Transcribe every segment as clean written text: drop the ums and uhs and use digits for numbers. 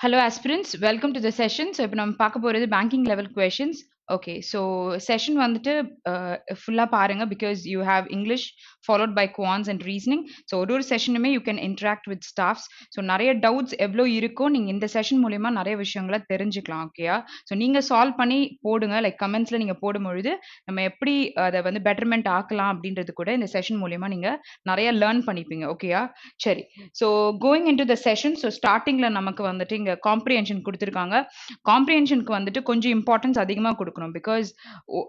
Hello aspirants, welcome to the session. So, இப்போ நம்ம பார்க்க போறது banking level questions. Okay, so session வந்துட்டு full பாருங்க because you have English followed by quants and reasoning. So ஒரு செஷனுமே you can interact with staffs. So நிறைய doubts எவ்வளோ இருக்கோ நீங்க இந்த செஷன் மூலியமா நிறைய விஷயங்களை தெரிஞ்சுக்கலாம். ஓகேயா? ஸோ நீங்க சால்வ் பண்ணி போடுங்க, லைக் கமெண்ட்ஸ்ல நீங்க போடும்பொழுது நம்ம எப்படி அதை வந்து பெட்டர்மெண்ட் ஆக்கலாம் அப்படின்றது கூட இந்த செஷன் மூலியமா நீங்க நிறைய லேர்ன் பண்ணிப்பீங்க. ஓகேயா? சரி, so going in to the session. So ஸ்டார்டிங்ல நமக்கு வந்துட்டு இங்க காம்ப்ரிஹென்ஷன் கொடுத்துருக்காங்க. காம்ப்ரிஹென்ஷனுக்கு வந்துட்டு கொஞ்சம் இம்பார்ட்டன்ஸ் அதிகமாக கொடுக்கணும் பிகாஸ்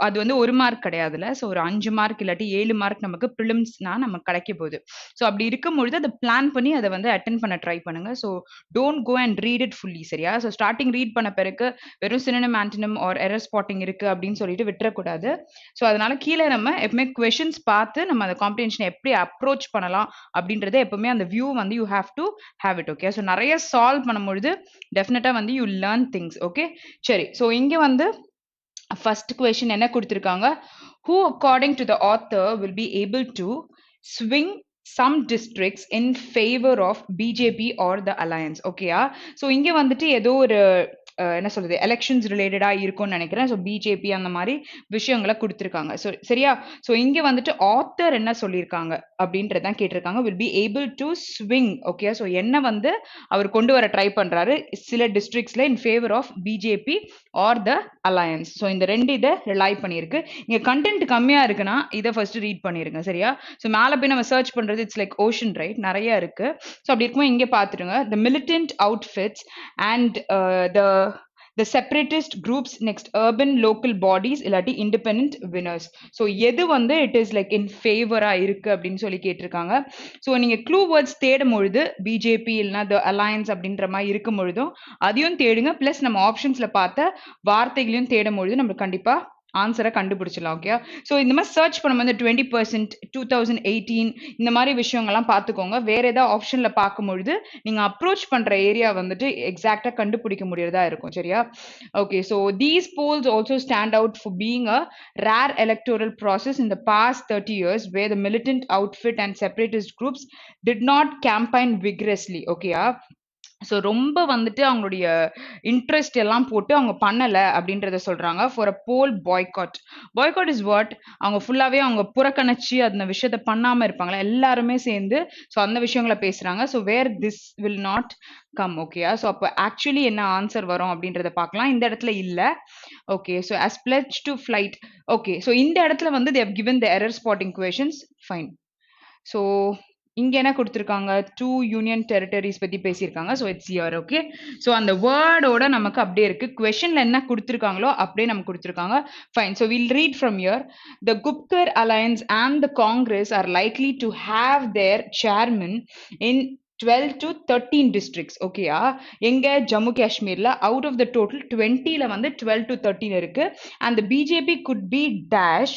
அது வந்து 1 மார்க் கிடையாதுல்ல. ஸோ ஒரு 5 மார்க் இல்லாட்டி 7 மார்க் நமக்கு ப்ரிலிம்ஸ்னா நமக்கு கிடைக்க போகுது. ஸோ அப்படி இருக்கும்பொழுது அதை பிளான் பண்ணி அதை வந்து அட்டென்ட் பண்ண ட்ரை பண்ணுங்க. So don't go and read it fully, சரியா? ஸோ ஸ்டார்டிங் ரீட் பண்ண பிறகு வெறும் synonym antonym or error spotting இருக்கு அப்படின்னு சொல்லிட்டு விட்டுறக்கூடாது. ஸோ அதனால கீழே நம்ம எப்பவுமே கொஷின்ஸ் பார்த்து நம்ம அந்த காம்ப்ரிஹென்ஷனை எப்படி அப்ரோச் பண்ணலாம் அப்படின்றத எப்பவுமே அந்த வியூ வந்து you have to have it. Okay, so நிறைய சால்வ் பண்ணும்பொழுது டெஃபினட்டா வந்து யூ லேர்ன் திங்ஸ். ஓகே, சரி. ஸோ இங்க வந்து ஃபர்ஸ்ட் கொஸ்டின் என்ன கொடுத்திருக்காங்க? Who according to the author will be able to swing some districts in favor of BJP or the alliance? ஓகேயா? ஸோ இங்க வந்துட்டு ஏதோ ஒரு என்ன சொல்றது, எலெக்ஷன்ஸ் ரிலேட்டடா இருக்கும்னு நினைக்கிறேன். ஸோ பிஜேபி அந்த மாதிரி விஷயங்களை கொடுத்துருக்காங்க. ஸோ சரியா? ஸோ இங்க வந்துட்டு ஆத்தர் என்ன சொல்லியிருக்காங்க அப்படின்றதான் கேட்டிருக்காங்க. Will be able to swing. Okay, so என்ன வந்து அவர் கொண்டு வர ட்ரை பண்றாரு சில டிஸ்ட்ரிக்ட்ஸ்ல in favour of BJP or the alliance. So இந்த ரெண்டு இதை ரிலை பண்ணியிருக்கு. இங்க கண்டென்ட் கம்மியா இருக்குன்னா இதை ஃபர்ஸ்ட் ரீட் பண்ணிருங்க, சரியா? ஸோ மேல போய் நம்ம சர்ச் பண்றது இட்ஸ் லைக் ஓஷன், ரைட்? நிறைய இருக்கு. ஸோ அப்படி இருக்கும்போது இங்கே பார்த்துருங்க. The militant outfits and the separatist groups, next urban local bodies இல்லாட்டி independent winners. ஸோ எது வந்து இட் இஸ் லைக் இன் ஃபேவரா இருக்கு அப்படின்னு சொல்லி கேட்டிருக்காங்க. ஸோ நீங்க க்ளூ வேர்ட்ஸ் தேடும் பொழுது பிஜேபி இல்லைன்னா த அலையன்ஸ் அப்படின்ற மாதிரி இருக்கும் பொழுதும் அதையும் தேடுங்க. பிளஸ் நம்ம ஆப்ஷன்ஸ்ல பார்த்த வார்த்தைகளையும் தேடும் பொழுது நம்ம கண்டிப்பா ஆன்சரை கண்டுபிடிச்சிடலாம். ஓகே, ஸோ இந்த மாதிரி சர்ச் பண்ணும்போது 20% 2018 இந்த மாதிரி விஷயங்கள்லாம் பார்த்துக்கோங்க. வேற ஏதாவது ஆப்ஷன்ல பார்க்கும்பொழுது நீங்க அப்ரோச் பண்ற ஏரியா வந்துட்டு எக்ஸாக்டா கண்டுபிடிக்க முடியறதா இருக்கும், சரியா? Okay, so these polls also stand out for being a rare electoral process in the past 30 years where the militant outfit and separatist groups did not campaign vigorously. ஓகேயா? ஸோ ரொம்ப வந்துட்டு அவங்களுடைய இன்ட்ரெஸ்ட் எல்லாம் போட்டு அவங்க பண்ணலை அப்படின்றத சொல்றாங்க. For a poll boycott. Boycott is what? அவங்க ஃபுல்லாவே அவங்க புறக்கணிச்சு அந்த விஷயத்த பண்ணாம இருப்பாங்களா எல்லாருமே சேர்ந்து. ஸோ அந்த விஷயங்களை பேசுறாங்க. So where this will not come. ஓகேயா? ஸோ அப்போ ஆக்சுவலி என்ன ஆன்சர் வரும் அப்படின்றத பார்க்கலாம். இந்த இடத்துல இல்ல. Okay, so as pledged to flight. Okay, so இந்த இடத்துல வந்து they have given the error spotting questions. Fine. So இங்க என்ன கொடுத்திருக்காங்க? 2 யூனியன் டெரிட்டரிஸ் பத்தி பேசியிருக்காங்க. So it's year. Okay, so அந்த வேர்டோட நமக்கு அப்படியே இருக்கு. கொஸ்டின்ல என்ன கொடுத்திருக்காங்களோ அப்படியே நமக்கு கொடுத்திருக்காங்க. Fine. So will read from year. The Gupkar alliance and the Congress R likely to have their chairman in 12 to 13 districts. ஓகேயா? எங்க? ஜம்மு காஷ்மீர்ல அவுட் ஆஃப் த டோட்டல் 20ல வந்து 12 to 13 இருக்கு. And BJP could be dash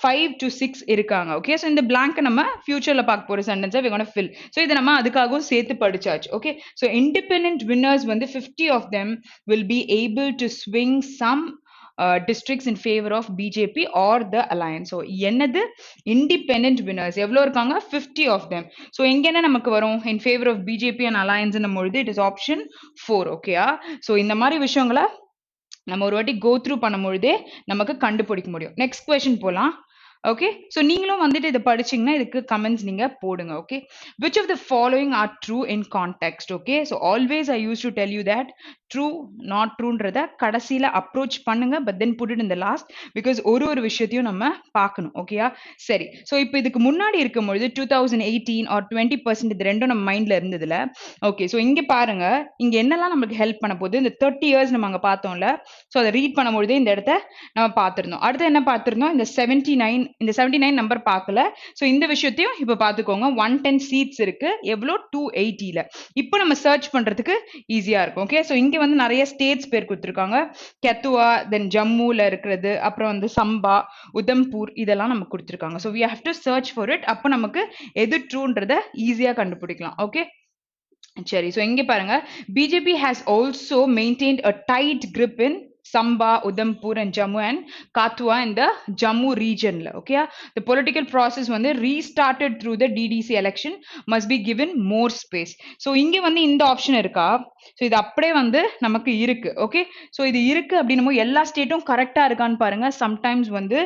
5 to 6 இருக்காங்க. ஓகே, ஸோ இந்த blank நம்ம ஃபியூச்சர்ல பார்க்க போற சென்டென்ஸை we're gonna fill. ஸோ இதை நம்ம அதுக்காகவும் சேர்த்து படிச்சாச்சு. ஓகே, ஸோ இண்டிபெண்டன்ட் வின்னர்ஸ் வந்து 50 of them will be able to swing some districts in favor of BJP or the alliance. So என்னது? இண்டிபெண்டன்ட் வின்னர்ஸ் எவ்வளோ இருக்காங்க? 50 of them. ஸோ எங்க என்ன நமக்கு வரும்? in favor of BJP and alliance பொழுது it is option 4. ஓகேயா? So இந்த மாதிரி விஷயங்களை நம்ம ஒரு வாட்டி கோ த்ரூ பண்ணும்பொழுதே நமக்கு கண்டுபிடிக்க முடியும். நெக்ஸ்ட் கொஸ்டின் போலாம். ஓகே, ஸோ நீங்களும் வந்துட்டு இதை படிச்சிங்கன்னா இதுக்கு கமெண்ட்ஸ் நீங்கள் போடுங்க. Okay, which of the following are true in context? Okay, so always I use to tell you that true not ட்ரூன்றத கடைசியில் அப்ரோச் பண்ணுங்க. But then put it in the last because ஒரு விஷயத்தையும் நம்ம பார்க்கணும். ஓகேயா? சரி, ஸோ இப்போ இதுக்கு முன்னாடி இருக்கும்பொழுது 2018 ஆர் 20% இது ரெண்டும் நம்ம மைண்டில் இருந்ததுல. ஓகே, ஸோ இங்கே பாருங்க, இங்கே என்னெல்லாம் நமக்கு ஹெல்ப் பண்ண போகுது? இந்த 30 இயர்ஸ் நம்ம அங்கே பார்த்தோம்ல. ஸோ அதை ரீட் பண்ணும்பொழுதே இந்த இடத்த நம்ம பார்த்துருந்தோம். அடுத்து என்ன பார்த்துருந்தோம்? இந்த 79 நம்பர் பார்க்கல. ஸோ இந்த விஷயத்தையும் இப்போ பார்த்துக்கோங்க. 110 சீட்ஸ் இருக்கு. எவ்வளோ? 280ல. இப்போ நம்ம சர்ச் பண்றதுக்கு ஈஸியா இருக்கும். ஓகே, ஸோ இங்க வந்து நிறைய ஸ்டேட்ஸ் பேர் கொடுத்துருக்காங்க. கெத்துவா, தென் ஜம்முல இருக்கிறது, அப்புறம் வந்து சம்பா, உதம்பூர், இதெல்லாம் நமக்கு கொடுத்துருக்காங்க. So we have to search for it. அப்போ நமக்கு எது ட்ரூன்றத ஈஸியா கண்டுபிடிக்கலாம். ஓகே, சரி. ஸோ இங்க பாருங்க, BJP has also maintained a tight grip in Samba, Udhampur and Jammu and Katwa in the Jammu region. Okay, the political process வந்து restarted through the DDC election must be given more space. So இங்க வந்து இந்த option இருக்கா? So இது அப்படியே வந்து நமக்கு இருக்கு. ஓகே, ஸோ இது இருக்கு அப்படின்னும் எல்லா ஸ்டேட்டும் கரெக்டா இருக்கான்னு பாருங்க. சம்டைம்ஸ் வந்து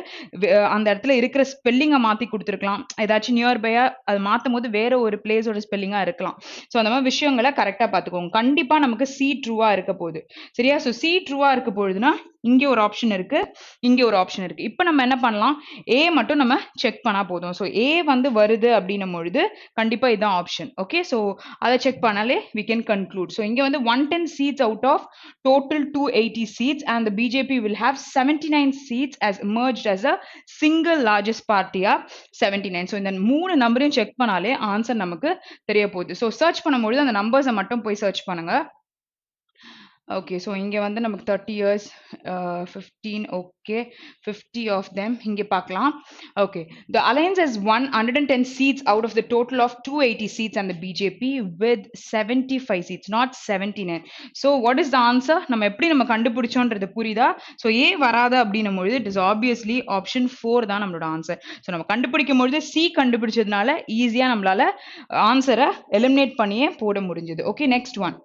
அந்த இடத்துல இருக்கிற ஸ்பெல்லிங்கை மாத்தி கொடுத்துருக்கலாம். ஏதாச்சும் நியர்பையா அது மாத்தும் போது வேற ஒரு பிளேஸோட ஸ்பெல்லிங்கா இருக்கலாம். ஸோ அந்த மாதிரி விஷயங்களை கரெக்டா பார்த்துக்கோங்க. கண்டிப்பா நமக்கு சி ட்ரூவா இருக்க போகுது. சரியா? ஸோ சி ட்ரூவா இருக்க போகுதுன்னா இங்கே ஒரு ஆப்ஷன் இருக்கு, இங்கே ஒரு ஆப்ஷன் இருக்கு. இப்போ நம்ம என்ன பண்ணலாம், ஏ மட்டும் நம்ம செக் பண்ணா போதும். ஸோ ஏ வந்து வருது அப்படின்னும் பொழுது கண்டிப்பா இதான் ஆப்ஷன். ஓகே, ஸோ அதை செக் பண்ணாலே we can conclude. ஸோ இங்க வந்து 110 seats out of total 280 seats and the BJP will have 79 seats as emerged as a single largest party of 79. So இந்த மூணு நம்பரையும் செக் பண்ணாலே ஆன்சர் நமக்கு தெரிய போகுது. ஸோ சர்ச் பண்ணும்பொழுது அந்த நம்பர்ஸை மட்டும் போய் சர்ச் பண்ணுங்க. Okay, so இங்க வந்து நமக்கு 30 years, 15, okay, 50 of them இங்க பார்க்கலாம். Okay, the alliance has won 110 seats out of the total of 280 seats and the BJP with 75 seats, not 79. So what is the answer? நம்ம எப்படி நம்ம கண்டுபிடிச்சோன்றது புரியுதா? So A வராது அப்படின்னும் பொழுது it is obviously option 4 தான் நம்மளோட ஆன்சர். ஸோ நம்ம கண்டுபிடிக்கும் பொழுது C கண்டுபிடிச்சதுனால ஈஸியா நம்மளால ஆன்சரை எலிமினேட் பண்ணியே போட முடிஞ்சது. Okay, next one.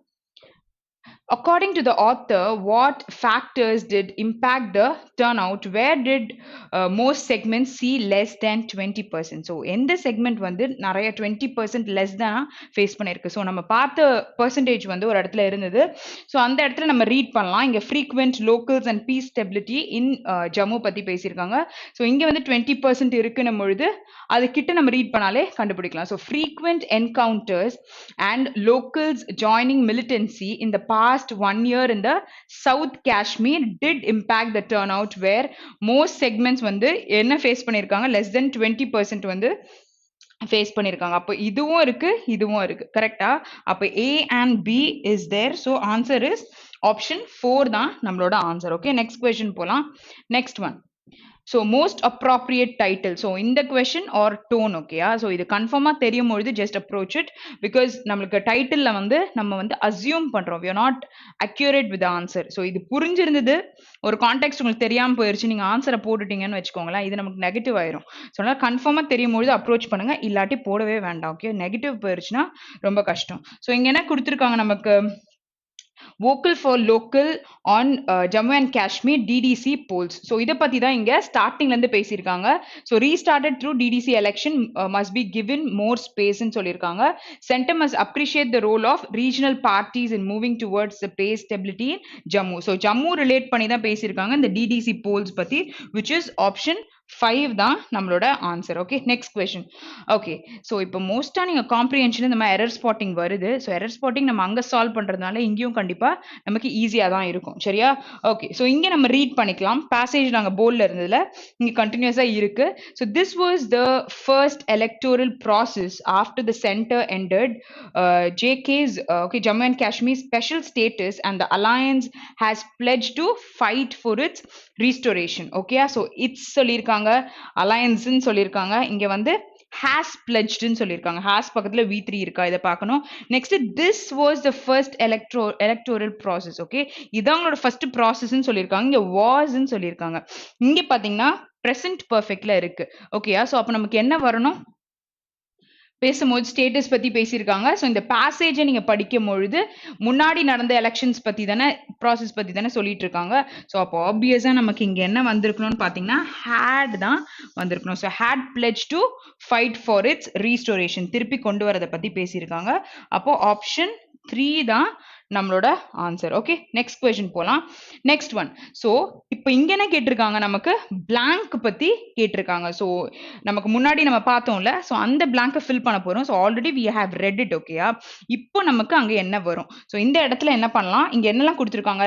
According to the author, what factors did impact the turnout? Where did most segments see less than 20%? So, எந்த segment வந்து நிறைய 20% less than face பண்ணிருக்கு. ஸோ நம்ம பார்த்த percentage வந்து ஒரு இடத்துல இருந்தது. ஸோ அந்த இடத்துல நம்ம ரீட் பண்ணலாம். இங்கே frequent locals and peace stability in Jammu பற்றி பேசியிருக்காங்க. ஸோ இங்கே வந்து 20% இருக்குன்னும் பொழுது அது கிட்ட நம்ம ரீட் பண்ணாலே கண்டுபிடிக்கலாம். So frequent encounters and locals joining militancy in the past 1 year in the South Kashmir did impact the turnout where most segments வந்து என்ன ஃபேஸ் பண்ணியிருக்காங்க, less than 20% வந்து ஃபேஸ் பண்ணியிருக்காங்க. அப்போ இதுவும் இருக்கு, இதுவும் இருக்கு. கரெக்டா? அப்போ A and B is there. So answer is option 4 தான் நம்மளோட ஆன்சர். ஓகே, நெக்ஸ்ட் கொஸ்டின் போலாம். Next one. So most appropriate title. So இந்த கொஷின் ஆர் டோன். ஓகேயா? ஸோ இது கன்ஃபார்மாக தெரியும் பொழுது ஜஸ்ட் அப்ரோச் இட். பிகாஸ் நம்மளுக்கு டைட்டிலில் வந்து நம்ம வந்து அசியூம் பண்ணுறோம், we are not accurate with answer. So இது புரிஞ்சிருந்தது, ஒரு கான்டெக்ட் உங்களுக்கு தெரியாமல் போயிருச்சு, நீங்கள் ஆன்சரை போட்டுட்டீங்கன்னு வச்சுக்கோங்களேன், இது நமக்கு நெகட்டிவ் ஆயிரும். ஸோ அதனால் கன்ஃபார்மாக தெரியும் பொழுது அப்ரோச் பண்ணுங்க, இல்லாட்டி போடவே வேண்டாம். ஓகே, நெகட்டிவ் போயிருச்சுன்னா ரொம்ப கஷ்டம். ஸோ இங்கே என்ன கொடுத்துருக்காங்க நமக்கு, vocal for local on Jammu and Kashmir DDC polls. So இத பத்தி தான் இங்க ஸ்டார்டிங்ல இருந்து பேசியிருக்காங்க. So restarted through DDC election must be given more space ன்னு சொல்லியிருக்காங்க. Center must appreciate the role of regional parties in moving towards the pace stability in Jammu. So Jammu relate பண்ணி தான் பேசியிருக்காங்க இந்த DDC polls பத்தி, which is option 5 தான் நம்மளோட answer. Okay, next question. Okay, so இப்போ மோஸ்டா நீங்க காம்ப்ரிஹென்ஷன் இந்த மாதிரி எரர் ஸ்பாட்டிங் வருது. ஸோ எரர் ஸ்பாட்டிங் நம்ம அங்க சால்வ் பண்றதுனால இங்கேயும் கண்டிப்பா நமக்கு ஈஸியா தான் இருக்கும். சரியா? ஓகே, ஸோ இங்க நம்ம ரீட் பண்ணிக்கலாம். பேசேஜ் நாங்க போர்ட்ல இருந்ததுல இங்க கண்டினியூஸா இருக்கு. So this was the first electoral process after the centre ended JK's okay Jammu and Kashmir special status and the alliance has pledged to fight for its restoration. Okay, so it's சொல்லிருக்காங்க, alliance ன்னு சொல்லிருக்காங்க. இங்க வந்து has pledged ன்னு சொல்லிருக்காங்க. has பக்கத்துல V3 இருக்கா, இத பார்க்கணும். next this was the first electoral process. okay, இதான் உங்களோட ஃபர்ஸ்ட் process ன்னு சொல்லிருக்காங்க. இங்க was ன்னு சொல்லிருக்காங்க. இங்க பாத்தீங்கன்னா present perfectல இருக்கு. ஓகேயா? சோ அப்ப நமக்கு என்ன வரணும், பேசும்போது ஸ்டேட்டஸ் பத்தி பேசியிருக்காங்க. ஸோ இந்த பேசேஜை நீங்க படிக்கும் பொழுது முன்னாடி நடந்த எலெக்ஷன்ஸ் பத்தி தானே, ப்ராசஸ் பத்தி தானே சொல்லிட்டு இருக்காங்க. ஸோ அப்போ ஆப்வியஸா நமக்கு இங்க என்ன வந்திருக்கணும்னு பாத்தீங்கன்னா ஹேட் தான் வந்திருக்கணும். So hate pledge to fight for its restoration, திருப்பி கொண்டு வரதை பத்தி பேசியிருக்காங்க. அப்போ ஆப்ஷன் 3 தான் நம்மளோட ஆன்சர். ஓகே, நெக்ஸ்ட் கொஸ்டின் போலாம். Next one. ஸோ இப்போ இங்க என்ன கேட்டிருக்காங்க, நமக்கு பிளாங்க் பத்தி கேட்டிருக்காங்க. ஸோ நமக்கு முன்னாடி நம்ம பார்த்தோம்ல, ஸோ அந்த பிளாங்கை ஃபில் பண்ண போறோம். So already we have read it. ஓகேயா? இப்போ நமக்கு அங்க என்ன வரும், ஸோ இந்த இடத்துல என்ன பண்ணலாம், இங்க என்னெல்லாம் கொடுத்துருக்காங்க,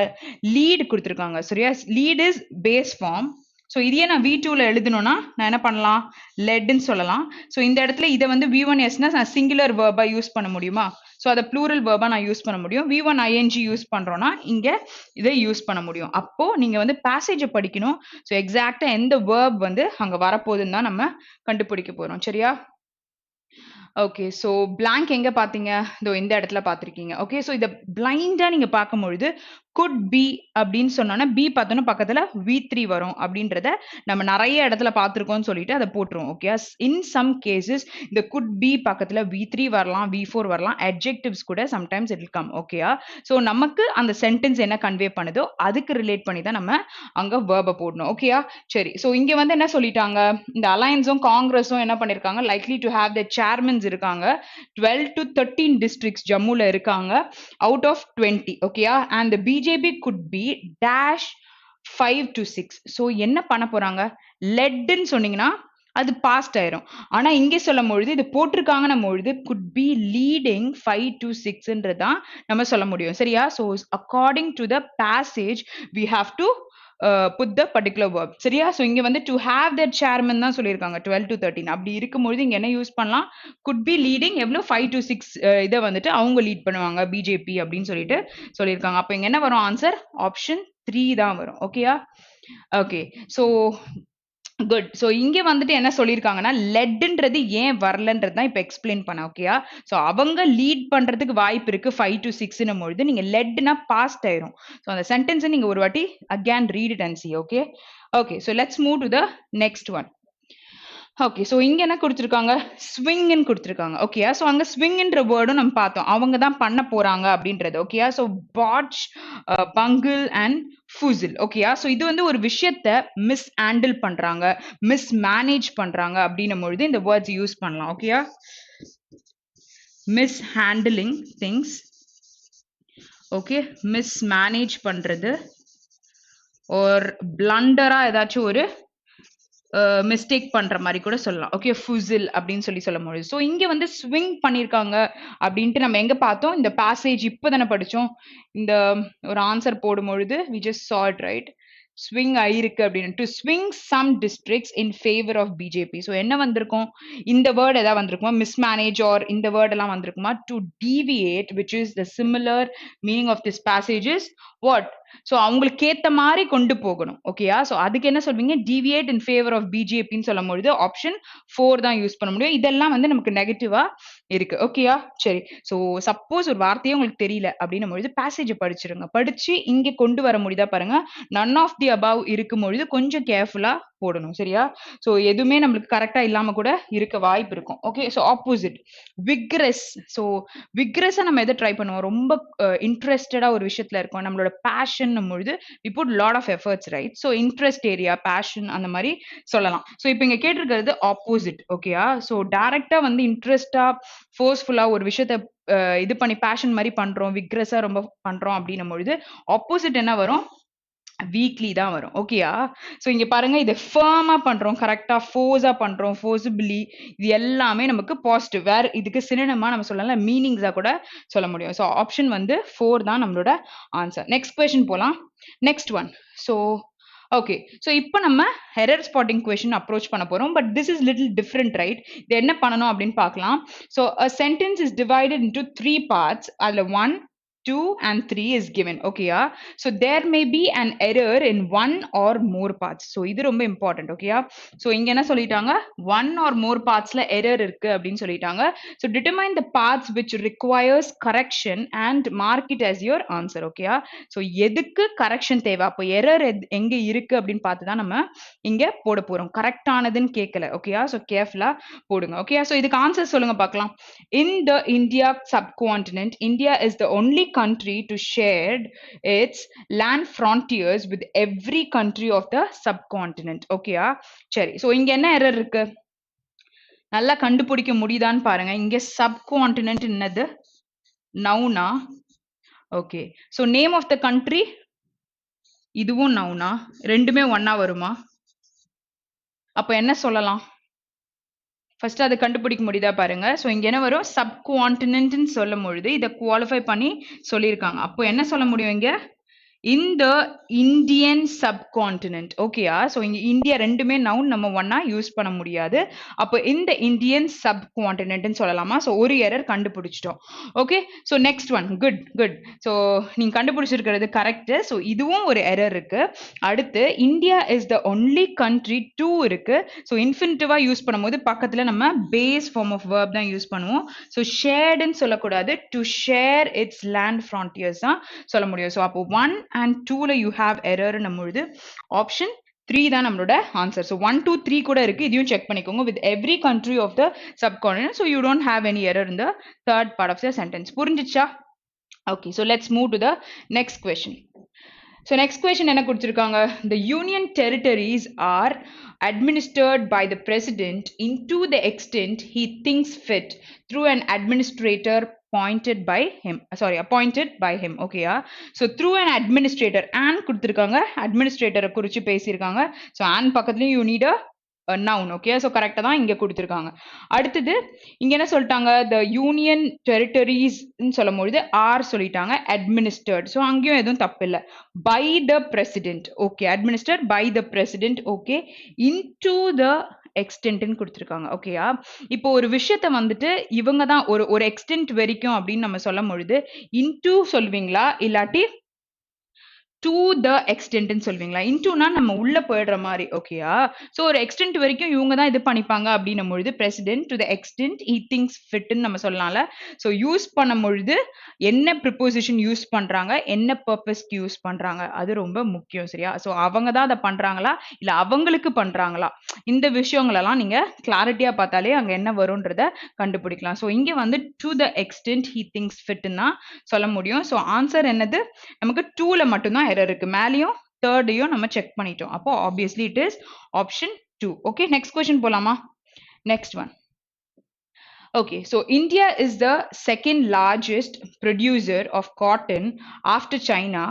லீட் கொடுத்துருக்காங்க. சரியா? Lead is base form. So இதையே நான் V2ல எழுதணும்னா நான் என்ன பண்ணலாம், லெட்ன்னு சொல்லலாம். ஸோ இந்த இடத்துல இதை வந்து V1Sனா நான் சிங்குலர் வேர்பா யூஸ் பண்ண முடியுமா, ஸோ அதை ப்ளூரல் வேர்பா நான் யூஸ் பண்ண முடியும். V1 ING யூஸ் பண்றோம்னா இங்க இதை யூஸ் பண்ண முடியும். அப்போ நீங்க வந்து பேசேஜை படிக்கணும். ஸோ எக்ஸாக்டா எந்த வேர்ப் வந்து அங்க வரப்போகுதுன்னு தான் நம்ம கண்டுபிடிக்க போறோம். சரியா? ஓகே, ஸோ பிளாங்க் எங்க பாத்தீங்க, இதோ இந்த இடத்துல பார்த்திருக்கீங்க. ஓகே, ஸோ இதை பிளைண்டா நீங்க பார்க்கும் பொழுது could be அப்படின்னு சொன்னோன்னா பி பார்த்தோன்னா பக்கத்துல V3 வரும் அப்படின்றத நம்ம நிறைய இடத்துல பார்த்துருக்கோம்னு சொல்லிட்டு அதை போட்டுருவோம். ஓகே, இன் சம் கேசஸ் இந்த குட் பி பக்கத்துல V3 வரலாம், V4 வரலாம், adjectives கூட சம்டைம்ஸ் இட் வில் கம். ஓகேயா, ஸோ நமக்கு அந்த சென்டென்ஸ் என்ன கன்வே பண்ணுதோ அதுக்கு ரிலேட் பண்ணி தான் நம்ம அங்க வேர்பை போடணும். ஓகேயா, சரி. ஸோ இங்க வந்து என்ன சொல்லிட்டாங்க, இந்த அலையன்ஸும் காங்கிரஸும் என்ன பண்ணிருக்காங்க, likely to have the chairmen இருக்காங்க, 12 to 13 districts ஜம்முல இருக்காங்க out of 20. ஓகேயா, and the BJP could be dash 5 to 6. So என்ன பண்ண போறாங்க, லெட்ன்னு சொன்னீங்கன்னா அது பாஸ்ட் ஆயிரும். ஆனா இங்க சொல்லும் பொழுது இது போட்டிருக்காங்கன்னும் பொழுது could be leading 5 to 6ன்றதான் நம்ம சொல்ல முடியும். சரியா, so according to the passage we have to put the particular verb. சரியா, so இங்க வந்து to have that chairman தான் சொல்லியிருக்காங்க 12 to 13. அப்படி இருக்கும்பொழுது இங்க என்ன யூஸ் பண்ணலாம், could be leading எவ்வளோ 5 to 6 இதை வந்துட்டு அவங்க லீட் பண்ணுவாங்க பிஜேபி அப்படின்னு சொல்லிட்டு சொல்லியிருக்காங்க. அப்போ இங்க என்ன வரும், ஆன்சர் ஆப்ஷன் 3 தான் வரும். ஓகேயா, ஓகே, ஸோ குட். ஸோ இங்கே வந்துட்டு என்ன சொல்லியிருக்காங்கன்னா லெட்ன்றது ஏன் வரலன்றது தான் இப்போ எக்ஸ்பிளைன் பண்ண. ஓகேயா, ஸோ அவங்க லீட் பண்ணுறதுக்கு வாய்ப்பு இருக்குது 5 to 6ன்னும் பொழுது நீங்கள் லெட்னா பாஸ்ட் ஆயிரும். ஸோ அந்த சென்டென்ஸை நீங்கள் ஒரு வாட்டி again read it and C. Okay, okay, so let's move to the next one. Okay, so இங்க என்ன கொடுத்துருக்காங்க, ஸ்விங்னு கொடுத்துருக்காங்க. ஓகேயா, ஸோ அங்க ஸ்விங்ன்ற வேர்டும் நம்ம பார்த்தோம், அவங்க தான் பண்ண போறாங்க அப்படின்றது. ஓகேயா, ஸோ பாட்ச், பங்கிள் அண்ட் ஃபுசில். ஓகேயா, ஸோ இது வந்து ஒரு விஷயத்த மிஸ் ஹேண்டில் பண்றாங்க, மிஸ் மேனேஜ் பண்றாங்க அப்படின்னும் பொழுது இந்த வேர்ட்ஸ் யூஸ் பண்ணலாம். ஓகேயா, miss handling things, okay, miss manage பண்றது, ஒரு பிளண்டரா ஏதாச்சும் ஒரு மிஸ்டேக் பண்ற மாதிரி கூட சொல்லலாம். ஓகே, ஃபுசில் அப்படின்னு சொல்ல முடியும். ஸோ இங்க வந்து ஸ்விங் பண்ணியிருக்காங்க அப்படின்ட்டு நம்ம எங்க பார்த்தோம், இந்த பேசேஜ் இப்போ தானே படிச்சோம். இந்த ஒரு ஆன்சர் போடும் பொழுது we just saw it, right? Swing ஆயிருக்கு அப்படின்னு, to swing some districts in favour of BJP. So என்ன வந்திருக்கும், இந்த வேர்ட் ஏதாவது வந்திருக்குமா, மிஸ்மேனேஜ் ஆர் இந்த வேர்ட் எல்லாம் வந்திருக்குமா, to deviate which is the similar meaning of this passages what. So அவங்களுக்கு ஏத்த மாதிரி கொண்டு போகணும். ஓகேயா, ஸோ அதுக்கு என்ன சொல்வீங்க, டீவியேட் இன் ஃபேவர் ஆஃப் பிஜேபின்னு சொல்லும் பொழுது ஆப்ஷன் 4 தான் யூஸ் பண்ண முடியும். இதெல்லாம் வந்து நமக்கு நெகட்டிவா இருக்கு. ஓகேயா, சரி. ஸோ சப்போஸ் ஒரு வார்த்தையே உங்களுக்கு தெரியல அப்படின்னும் பொழுது பேசேஜை படிச்சிருங்க, படிச்சு இங்க கொண்டு வர முடியுதா பாருங்க. நன் ஆஃப் தி அபவ் இருக்கும் பொழுது கொஞ்சம் கேர்ஃபுல்லா போடணும். சரியா, ஸோ எதுவுமே நம்மளுக்கு கரெக்டா இல்லாம கூட இருக்க வாய்ப்பு இருக்கும். ஓகே, ஸோ ஆப்போசிட் விக்ரஸ். ஸோ விக்ரஸா நம்ம எதை ட்ரை பண்ணுவோம், ரொம்ப இன்ட்ரெஸ்டடா ஒரு விஷயத்துல இருக்கோம், நம்மளோட பேஷன் பொழுது we put lot of efforts, right? so interest area, passion அந்த மாதிரி சொல்லலாம். so இப்போ இங்க கேட்டிருக்கிறது ஆப்போசிட். ஓகேயா, ஸோ டைரக்டா வந்து இன்ட்ரெஸ்டா ஃபோர்ஸ்ஃபுல்லா ஒரு விஷயத்த இது பண்ணி பேஷன் மாதிரி பண்றோம், விக்ரஸா ரொம்ப பண்றோம் அப்படின்னும் பொழுது ஆப்போசிட் என்ன வரும், வீக்லி தான் வரும். ஓகேயா, ஸோ இங்க பாருங்க, இதை ஃபர்மா பண்றோம், கரெக்டா ஃபோர்ஸா பண்றோம், ஃபோர்ஸிபிளி, இது எல்லாமே நமக்கு பாசிட்டிவ். வேற இதுக்கு சினோனிமா நம்ம சொல்லலாம், மீனிங்ஸா கூட சொல்ல முடியும். ஸோ ஆப்ஷன் வந்து 4 தான் நம்மளோட ஆன்சர். நெக்ஸ்ட் கொஸ்டின் போலாம். Next one. So okay, so இப்போ நம்ம எரர் ஸ்பாட்டிங் கொஸ்டின் அப்ரோச் பண்ண போறோம். But this is little different, right? இது என்ன பண்ணணும் அப்படின்னு பார்க்கலாம். So a sentence is divided into 3 parts. அதுல 1, 2 and 3 is given. ஓகேயா, so there may be an error in one or more parts. so இது ரொம்ப important. ஓகேயா, so இங்க என்ன சொல்லிட்டாங்க, one or more partsல error இருக்கு அப்படின்னு சொல்லிட்டாங்க. so determine the parts which requires correction and mark it as your answer. ஓகேயா, so எதுக்கு correction தேவை, அப்போ error எங்க இருக்கு அப்படின்னு பார்த்து தான் நம்ம இங்க போட போறோம். கரெக்ட் ஆனதுன்னு கேட்கல. ஓகேயா, so கேர்ஃபுல்லா போடுங்க. ஓகேயா, so இதுக்கு ஆன்சர் சொல்லுங்க பார்க்கலாம். in the India subcontinent, India is the only country to share its land frontiers with every country of the subcontinent. ஓகேயா, சரி. ஸோ இங்க என்ன எரர் இருக்கு, நல்லா கண்டுபிடிக்க முடியுதான்னு பாருங்க. இங்க சப்கான்டினென்ட் என்னது, நவுனா? Okay, so name of the country இதுவும் நவுனா, ரெண்டுமே ஒன்னா வருமா? அப்ப என்ன சொல்லலாம், ஃபர்ஸ்ட் அதை கண்டுபிடிக்க முடியுதா பாருங்க. ஸோ இங்க என்ன வரும், சப்கான்டினென்ட்னு சொல்லும் பொழுது இதை குவாலிஃபை பண்ணி சொல்லியிருக்காங்க. அப்போ என்ன சொல்ல முடியும் இங்க, in the Indian subcontinent. ஓகேயா, ஸோ இங்க இந்தியா ரெண்டுமே நவுன் நம்ம ஒன்னா யூஸ் பண்ண முடியாது. அப்போ இந்த இந்தியன் சப்கான்டினென்ட்னு சொல்லலாமா? ஸோ ஒரு எரர் கண்டுபிடிச்சிட்டோம். Okay, so next one. Good good. So நீங்க கண்டுபிடிச்சிருக்கிறது கரெக்ட். ஸோ இதுவும் ஒரு எரர் இருக்கு. அடுத்து India is the only country 2 இருக்கு. ஸோ இன்ஃபினிட்டிவா யூஸ் பண்ணும்போது பக்கத்துல நம்ம பேஸ் ஃபார்ம் ஆஃப் வேர்ப் தான் யூஸ் பண்ணுவோம். ஸோ ஷேர்டுன்னு சொல்லக்கூடாது, to share it's land frontiers தான் சொல்ல முடியும். ஸோ அப்போ 1 and 2ல you have error நம்மளுது option 3 தான் நம்மளோட answer. So 1, 2, 3 கூட இருக்கு. இதையும் check பண்ணிக்கோங்க with every country of the subcontinent. So you don't have any error in the third part of the sentence. புரிஞ்சிச்சா? Okay, so let's move to the next question. So next question என்ன கொடுத்திருக்காங்க? The union territories are administered by the president into the extent he thinks fit through an administrator appointed by him. Okay, so through an administrator and கொடுத்திருக்காங்க administrator குறிச்சு பேசியிருக்காங்க. So and பக்கத்துலயும் you need a noun. Okay, so கரெக்டா தான் இங்க கொடுத்திருக்காங்க. அடுத்தது இங்க என்ன சொல்லிட்டாங்க? The union territories சொல்லும்போது are சொல்லிட்டாங்க administered. So அங்கேயும் எதுவும் தப்பு இல்ல. By the president. Okay, administered by the president. Okay, into the extent கொடுத்திருக்காங்க. ஓகேயா? இப்போ ஒரு விஷயத்தை வந்துட்டு இவங்க தான் ஒரு extent வரைக்கும் அப்படின்னு நம்ம சொல்லும் பொழுது into சொல்வீங்களா இல்லாட்டி to the extent ன்னு சொல்வீங்களா? இன்டூனா நம்ம உள்ள போயிடுற மாதிரி. ஓகேயா? ஸோ ஒரு எக்ஸ்டென்ட் வரைக்கும் இவங்க தான் இது பண்ணிப்பாங்க அப்படின்னும் பொழுது president to the extent he thinks fit ன்னு நம்ம சொல்லலாம்ல. ஸோ யூஸ் பண்ணும் பொழுது என்ன ப்ரிப்போசிஷன் யூஸ் பண்றாங்க, என்ன பர்பஸ்க்கு யூஸ் பண்றாங்க, அது ரொம்ப முக்கியம். சரியா? ஸோ அவங்க தான் அதை பண்றாங்களா இல்ல அவங்களுக்கு பண்றாங்களா, இந்த விஷயங்களெல்லாம் நீங்க கிளாரிட்டியா பார்த்தாலே அங்க என்ன வரும்ன்றத கண்டுபிடிக்கலாம். ஸோ இங்க வந்து to the extent he thinks fit ன்னா சொல்ல முடியும். ஸோ ஆன்சர் என்னது? நமக்கு 2ல மட்டும்தான் error இருக்கு. மேலயும் தேர்டையும் நம்ம செக் பண்ணிட்டோம். அப்போ obviously it is option 2. Okay, next question போலாமா? Next one. Okay, so India is the second largest producer of cotton after China,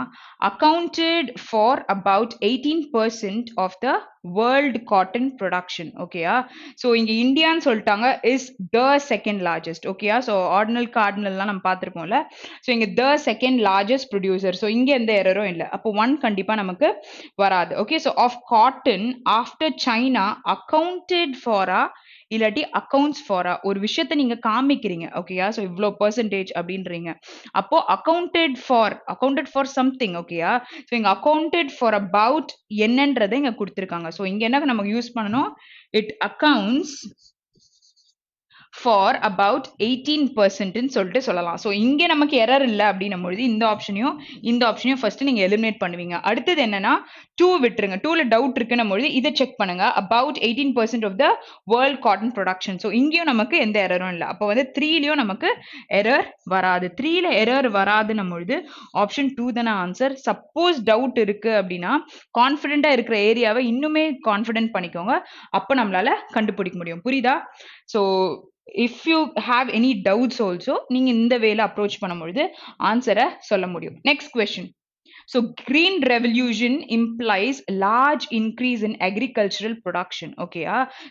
accounted for about 18% of the world cotton production. Okay, so இங்க இந்தியான்னு சொல்லிட்டாங்க is the second largest. Okay, so ordinal cardinal எல்லாம் நம்ம பார்த்திருப்போம்ல. So இங்க the second largest producer. So இங்க எந்த எரரும் இல்ல. அப்போ 1 கண்டிப்பா நமக்கு வராது. Okay, so of cotton after China accounted for இல்லாட்டி அக்கவுண்ட்ஸ் ஃபாரா ஒரு விஷயத்த நீங்க காமிக்கிறீங்க. ஓகேயா? ஸோ இவ்வளோ பெர்சன்டேஜ் அப்படின்றீங்க. அப்போ அக்கவுண்டட் ஃபார் சம்திங். ஓகேயா? ஸோ இங்க அக்கவுண்டட் ஃபார் அபவுட் என்னன்றதை இங்க கொடுத்துருக்காங்க. ஸோ இங்க என்ன நமக்கு யூஸ் பண்ணணும்? இட் அக்கவுண்ட்ஸ் for about 18% ன்னு சொல்லிட்டு சொல்லலாம். ஸோ இங்கே நமக்கு எரர் இல்லை அப்படின்னும் பொழுது இந்த ஆப்ஷனையும் ஃபர்ஸ்ட் நீங்க எலிமினேட் பண்ணுவீங்க. அடுத்தது என்னன்னா 2 விட்டுருங்க. 2ல டவுட் இருக்குன்னும் பொழுது இதை செக் பண்ணுங்க. about 18% of the world cotton production. So இங்கேயும் நமக்கு எந்த எரரும் இல்லை. அப்போ வந்து 3லயும் நமக்கு எரர் வராது. 3ல எரர் வராதுன்னும் பொழுது ஆப்ஷன் 2 தானே ஆன்சர். சப்போஸ் டவுட் இருக்கு அப்படின்னா கான்ஃபிடென்ட்டா இருக்கிற ஏரியாவை இன்னுமே கான்ஃபிடென்ட் பண்ணிக்கோங்க. அப்போ நம்மளால கண்டுபிடிக்க முடியும். புரியுதா? So if you have any doubts also நீங்க இந்த வேல approach பண்ணும்பொழுது ஆன்சரை சொல்ல முடியும். Next question. So green revolution implies large increase in agricultural production. Okay,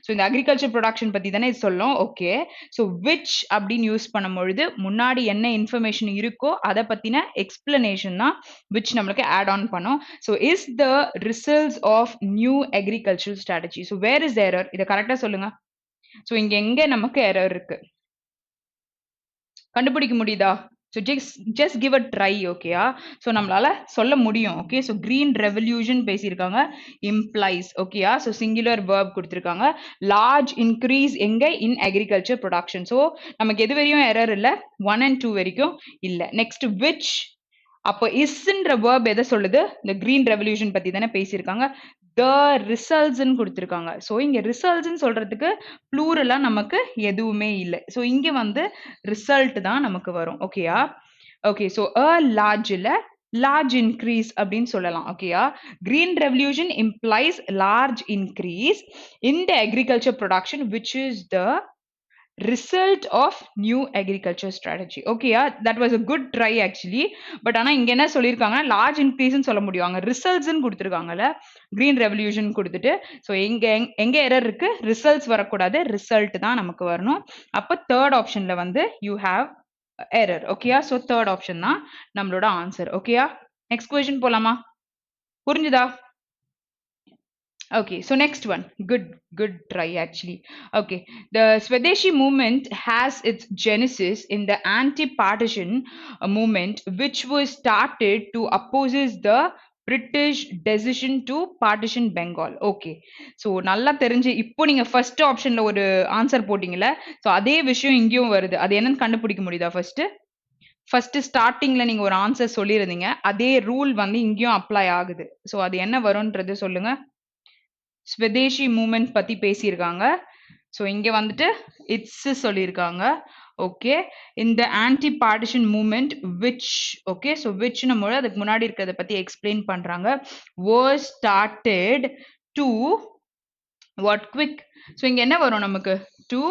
so இந்த agriculture production பத்தி தானே சொல்லணும். Okay, so which அப்படின்னு யூஸ் பண்ணும்பொழுது முன்னாடி என்ன இன்ஃபர்மேஷன் இருக்கோ அதை பத்தின எக்ஸ்பிளனேஷன் தான் which நம்மளுக்கு add on பண்ணும். So is the results of new agricultural strategy. So where is the error? இதை கரெக்டா சொல்லுங்க. ஸோ இங்க எங்க நமக்கு எரர் இருக்கு கண்டுபிடிக்க முடியுதா? So just give a try. ஓகேயா? ஸோ நம்மளால சொல்ல முடியும். ஓகே, ஸோ கிரீன் ரெவல்யூஷன் பேசியிருக்காங்க. இம்ப்ளைஸ். ஓகேயா? ஸோ சிங்குலர் வேர்ப் கொடுத்துருக்காங்க. லார்ஜ் இன்க்ரீஸ் எங்க? இன் அக்ரிகல்ச்சர் ப்ரொடக்ஷன். ஸோ நமக்கு எது வரையும் எரர் இல்லை, 1 and 2 வரைக்கும் இல்லை. Next which. அப்போ இஸ்ன்ற வேர்ப் எதை சொல்லுது? இந்த கிரீன் ரெவல்யூஷன் பத்தி தானே பேசியிருக்காங்க. the results ன்னு கொடுத்திருக்காங்க. ஸோ இங்க ரிசல்ட்ஸ் சொல்றதுக்கு ப்ளூரலா நமக்கு எதுவுமே இல்லை. ஸோ இங்க வந்து ரிசல்ட் தான் நமக்கு வரும். ஓகேயா? ஓகே, ஸோ large increase அப்படின்னு சொல்லலாம். ஓகேயா? green revolution implies large increase in the agriculture production which is the result of new agriculture strategy. Okay, that was a good try actually. But ஆனா இங்க என்ன சொல்லிருக்காங்க? large increase ன்னு சொல்ல முடியும். அங்க results ன்னு கொடுத்திருக்காங்கல, green revolution கொடுத்துட்டு. ஸோ எங்க எரர் இருக்கு? results வரக்கூடாது, result தான் நமக்கு வரணும். அப்ப third optionல வந்து you have error. ஓகேயா? ஸோ third option தான் நம்மளோட ஆன்சர். ஓகேயா? நெக்ஸ்ட் கொஸ்டின் போலாமா? புரிஞ்சுதா? Okay, so next one. Good try actually. Okay, the Swadeshi movement has its genesis in the anti-partition movement which was started to oppose the British decision to partition Bengal. Okay, so நல்லா தெரிஞ்சு இப்போ நீங்க first ஆப்ஷன்ல ஒரு answer போட்டீங்கல, so அதே விஷயம் இங்கேயும் வருது. அது என்னன்னு கண்டுபிடிக்க முடியுதா? ஃபர்ஸ்ட் ஸ்டார்டிங்ல நீங்க ஒரு ஆன்சர் சொல்லியிருந்தீங்க. அதே ரூல் வந்து இங்கேயும் அப்ளை ஆகுது. ஸோ அது என்ன வரும்ன்றது சொல்லுங்க. ஸ்வதேஷி மூவ்மெண்ட் பத்தி பேசியிருக்காங்க. ஸோ இங்க வந்துட்டு இட்ஸ் சொல்லியிருக்காங்க. ஓகே. இந்த anti partition movement which okay so which நம்ம அதுக்கு முன்னாடி இருக்கிறத பத்தி எக்ஸ்பிளைன் பண்றாங்க. Was started to what quick. So இங்க என்ன வரும் நமக்கு? To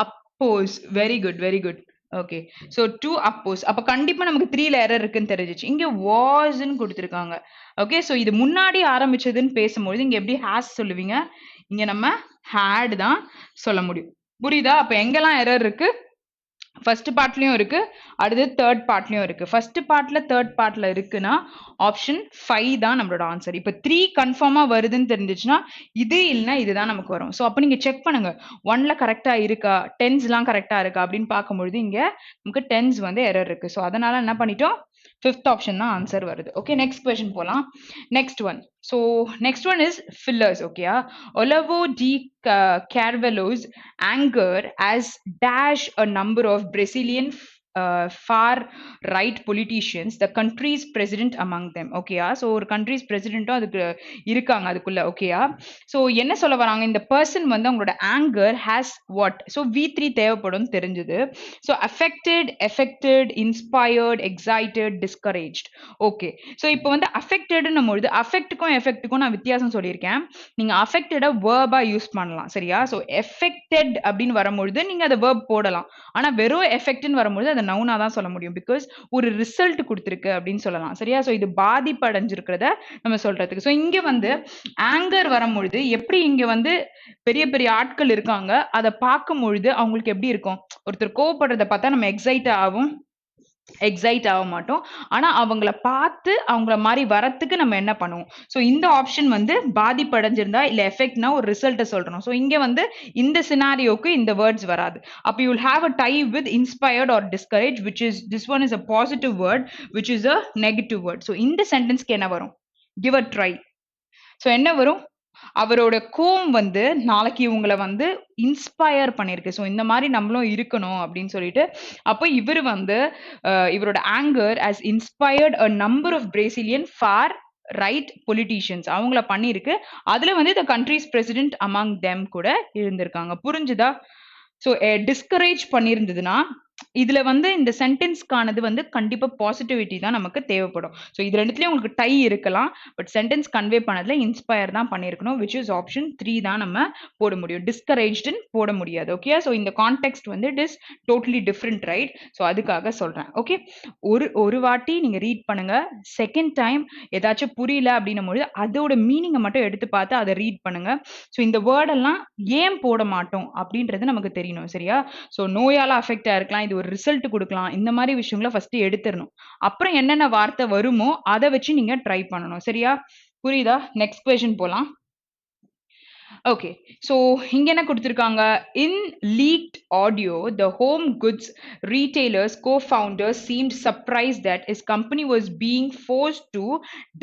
oppose. Very good very good. Okay so to அப்போஸ். அப்ப கண்டிப்பா நமக்கு 3ல எரர் இருக்குன்னு தெரிஞ்சிச்சு. இங்க வாஸ்ன்னு கொடுத்துருக்காங்க. ஓகே ஸோ இது முன்னாடி ஆரம்பிச்சதுன்னு பேசும்போது இங்க எப்படி ஹேஸ் சொல்லுவீங்க? இங்க நம்ம ஹேட் தான் சொல்ல முடியும். புரியுதா? அப்ப எங்கெல்லாம் எரர் இருக்கு? ஃபர்ஸ்ட் பார்ட்லயும் இருக்கு, அடுத்து தேர்ட் பார்ட்லயும் இருக்கு. ஃபர்ஸ்ட் பார்ட்ல தேர்ட் பார்ட்ல இருக்குன்னா ஆப்ஷன் 5 தான் நம்மளோட ஆன்சர். இப்போ 3 கன்ஃபார்மா வருதுன்னு தெரிஞ்சிச்சுன்னா இது இல்லைன்னா இதுதான் நமக்கு வரும். ஸோ அப்போ நீங்க செக் பண்ணுங்க 1ல கரெக்டா இருக்கா, டென்ஸ்லாம் கரெக்டா இருக்கா அப்படின்னு பார்க்கும்பொழுது இங்க நமக்கு டென்ஸ் வந்து எரர் இருக்கு. ஸோ அதனால என்ன பண்ணிட்டோம்? 5th ஆப்ஷன் தான் ஆன்சர் வருது. ஓகே நெக்ஸ்ட் கொஸ்டின் போலாம். Next one. So next one is fillers. ஓகேயா? ஒலவோ D Carvalho's anger as dash a number of Brazilian far right politicians, the country's president among them. ஓகேயா? So ஒரு country's presidentம் அதுக்கு இருக்காங்க அதுக்குள்ள. ஓகேயா? ஸோ என்ன சொல்ல வராங்க? இந்த பர்சன் வந்து அவங்களோட anger has what? So V3 தேவைப்படும் தெரிஞ்சது. So affected, inspired, excited, discouraged. Okay so இப்போ வந்து affectedன்னும் பொழுது affectக்கும் effectக்கும் நான் வித்தியாசம் சொல்லியிருக்கேன். நீங்க affected verb யூஸ் பண்ணலாம். சரியா? ஸோ affected அப்படின்னு வரும்பொழுது நீங்க அதை verb போடலாம். ஆனா வெறும் effectன்னு வரும்பொழுது அதை நவுனா தான் சொல்ல முடியும். பிகாஸ் ஒரு ரிசல்ட் கொடுத்திருக்கு அப்படின்னு சொல்லலாம். சரியா? ஸோ இது பாதிப்படைஞ்சிருக்கிறத நம்ம சொல்றதுக்கு. ஸோ இங்க வந்து ஆங்கர் வரும்பொழுது எப்படி இங்க வந்து பெரிய பெரிய ஆட்கள் இருக்காங்க, அதை பார்க்கும் பொழுது அவங்களுக்கு எப்படி இருக்கும்? ஒருத்தர் கோவப்படுறத பார்த்தா நம்ம எக்ஸைட் ஆக மாட்டோம். ஆனா அவங்கள பார்த்து அவங்கள மாதிரி வரத்துக்கு நம்ம என்ன பண்ணுவோம்? ஸோ இந்த ஆப்ஷன் வந்து பாதிப்படைஞ்சிருந்தா இல்ல எஃபெக்ட்னா ஒரு ரிசல்ட்டை சொல்றோம். ஸோ இங்க வந்து இந்த சினாரியோக்கு இந்த வேர்ட்ஸ் வராது. அப்ப you will have a tie with inspired or discourage which is this one is a positive word which is a negative word. So இந்த சென்டென்ஸ்க்கு என்ன வரும்? Give a try. ஸோ என்ன வரும்? அவரோட கோவம் வந்து நாளைக்கு இவங்கள வந்து இன்ஸ்பயர் பண்ணிருக்கு. ஸோ இந்த மாதிரி நம்மளும் இருக்கணும் அப்படின்னு சொல்லிட்டு அப்போ இவர் வந்து இவரோட anchor as inspired a number of Brazilian far right politicians அவங்கள பண்ணிருக்கு. அதுல வந்து the country's president among them கூட இருந்திருக்காங்க. புரிஞ்சுதா? ஸோ டிஸ்கரேஜ் பண்ணியிருந்ததுன்னா இதுல வந்து இந்த சென்டென்ஸ்க்கானது வந்து கண்டிப்பா பாசிட்டிவிட்டி தான் நமக்கு தேவைப்படும். ஸோ இது ரெண்டுத்துலயும் உங்களுக்கு டை இருக்கலாம். பட் சென்டென்ஸ் கன்வே பண்ணதுல இன்ஸ்பயர் தான் பண்ணியிருக்கணும். விச் இஸ் ஆப்ஷன் 3 தான் நம்ம போட முடியும். டிஸ்கரேஜ்டுன்னு போட முடியாது. ஓகே ஸோ இந்த கான்டெக்ட் வந்து it is totally different right. So அதுக்காக சொல்றேன். ஓகே ஒரு வாட்டி நீங்க ரீட் பண்ணுங்க. செகண்ட் டைம் ஏதாச்சும் புரியல அப்படின்னும் பொழுது அதோட மீனிங்கை மட்டும் எடுத்து பார்த்து அதை ரீட் பண்ணுங்க. ஸோ இந்த வேர்டெல்லாம் ஏன் போட மாட்டோம் அப்படின்றது நமக்கு தெரியணும். சரியா? ஸோ நோயால அஃபெக்ட் ஆயிருக்கலாம், இது ஒரு ரிசல்ட் கொடுக்கலாம். இந்த மாதிரி விஷயங்களை ஃபர்ஸ்ட் எடுத்துடணும். அப்புறம் என்னென்ன வார்த்தை வருமோ அதை வச்சு நீங்க ட்ரை பண்ணணும். சரியா? புரியுதா? நெக்ஸ்ட் கொஸ்டின் போலாம். ஓகே ஸோ இங்க என்ன கொடுத்துருக்காங்க? In leaked audio the home goods retailers co-founders seemed surprised that his company was being forced to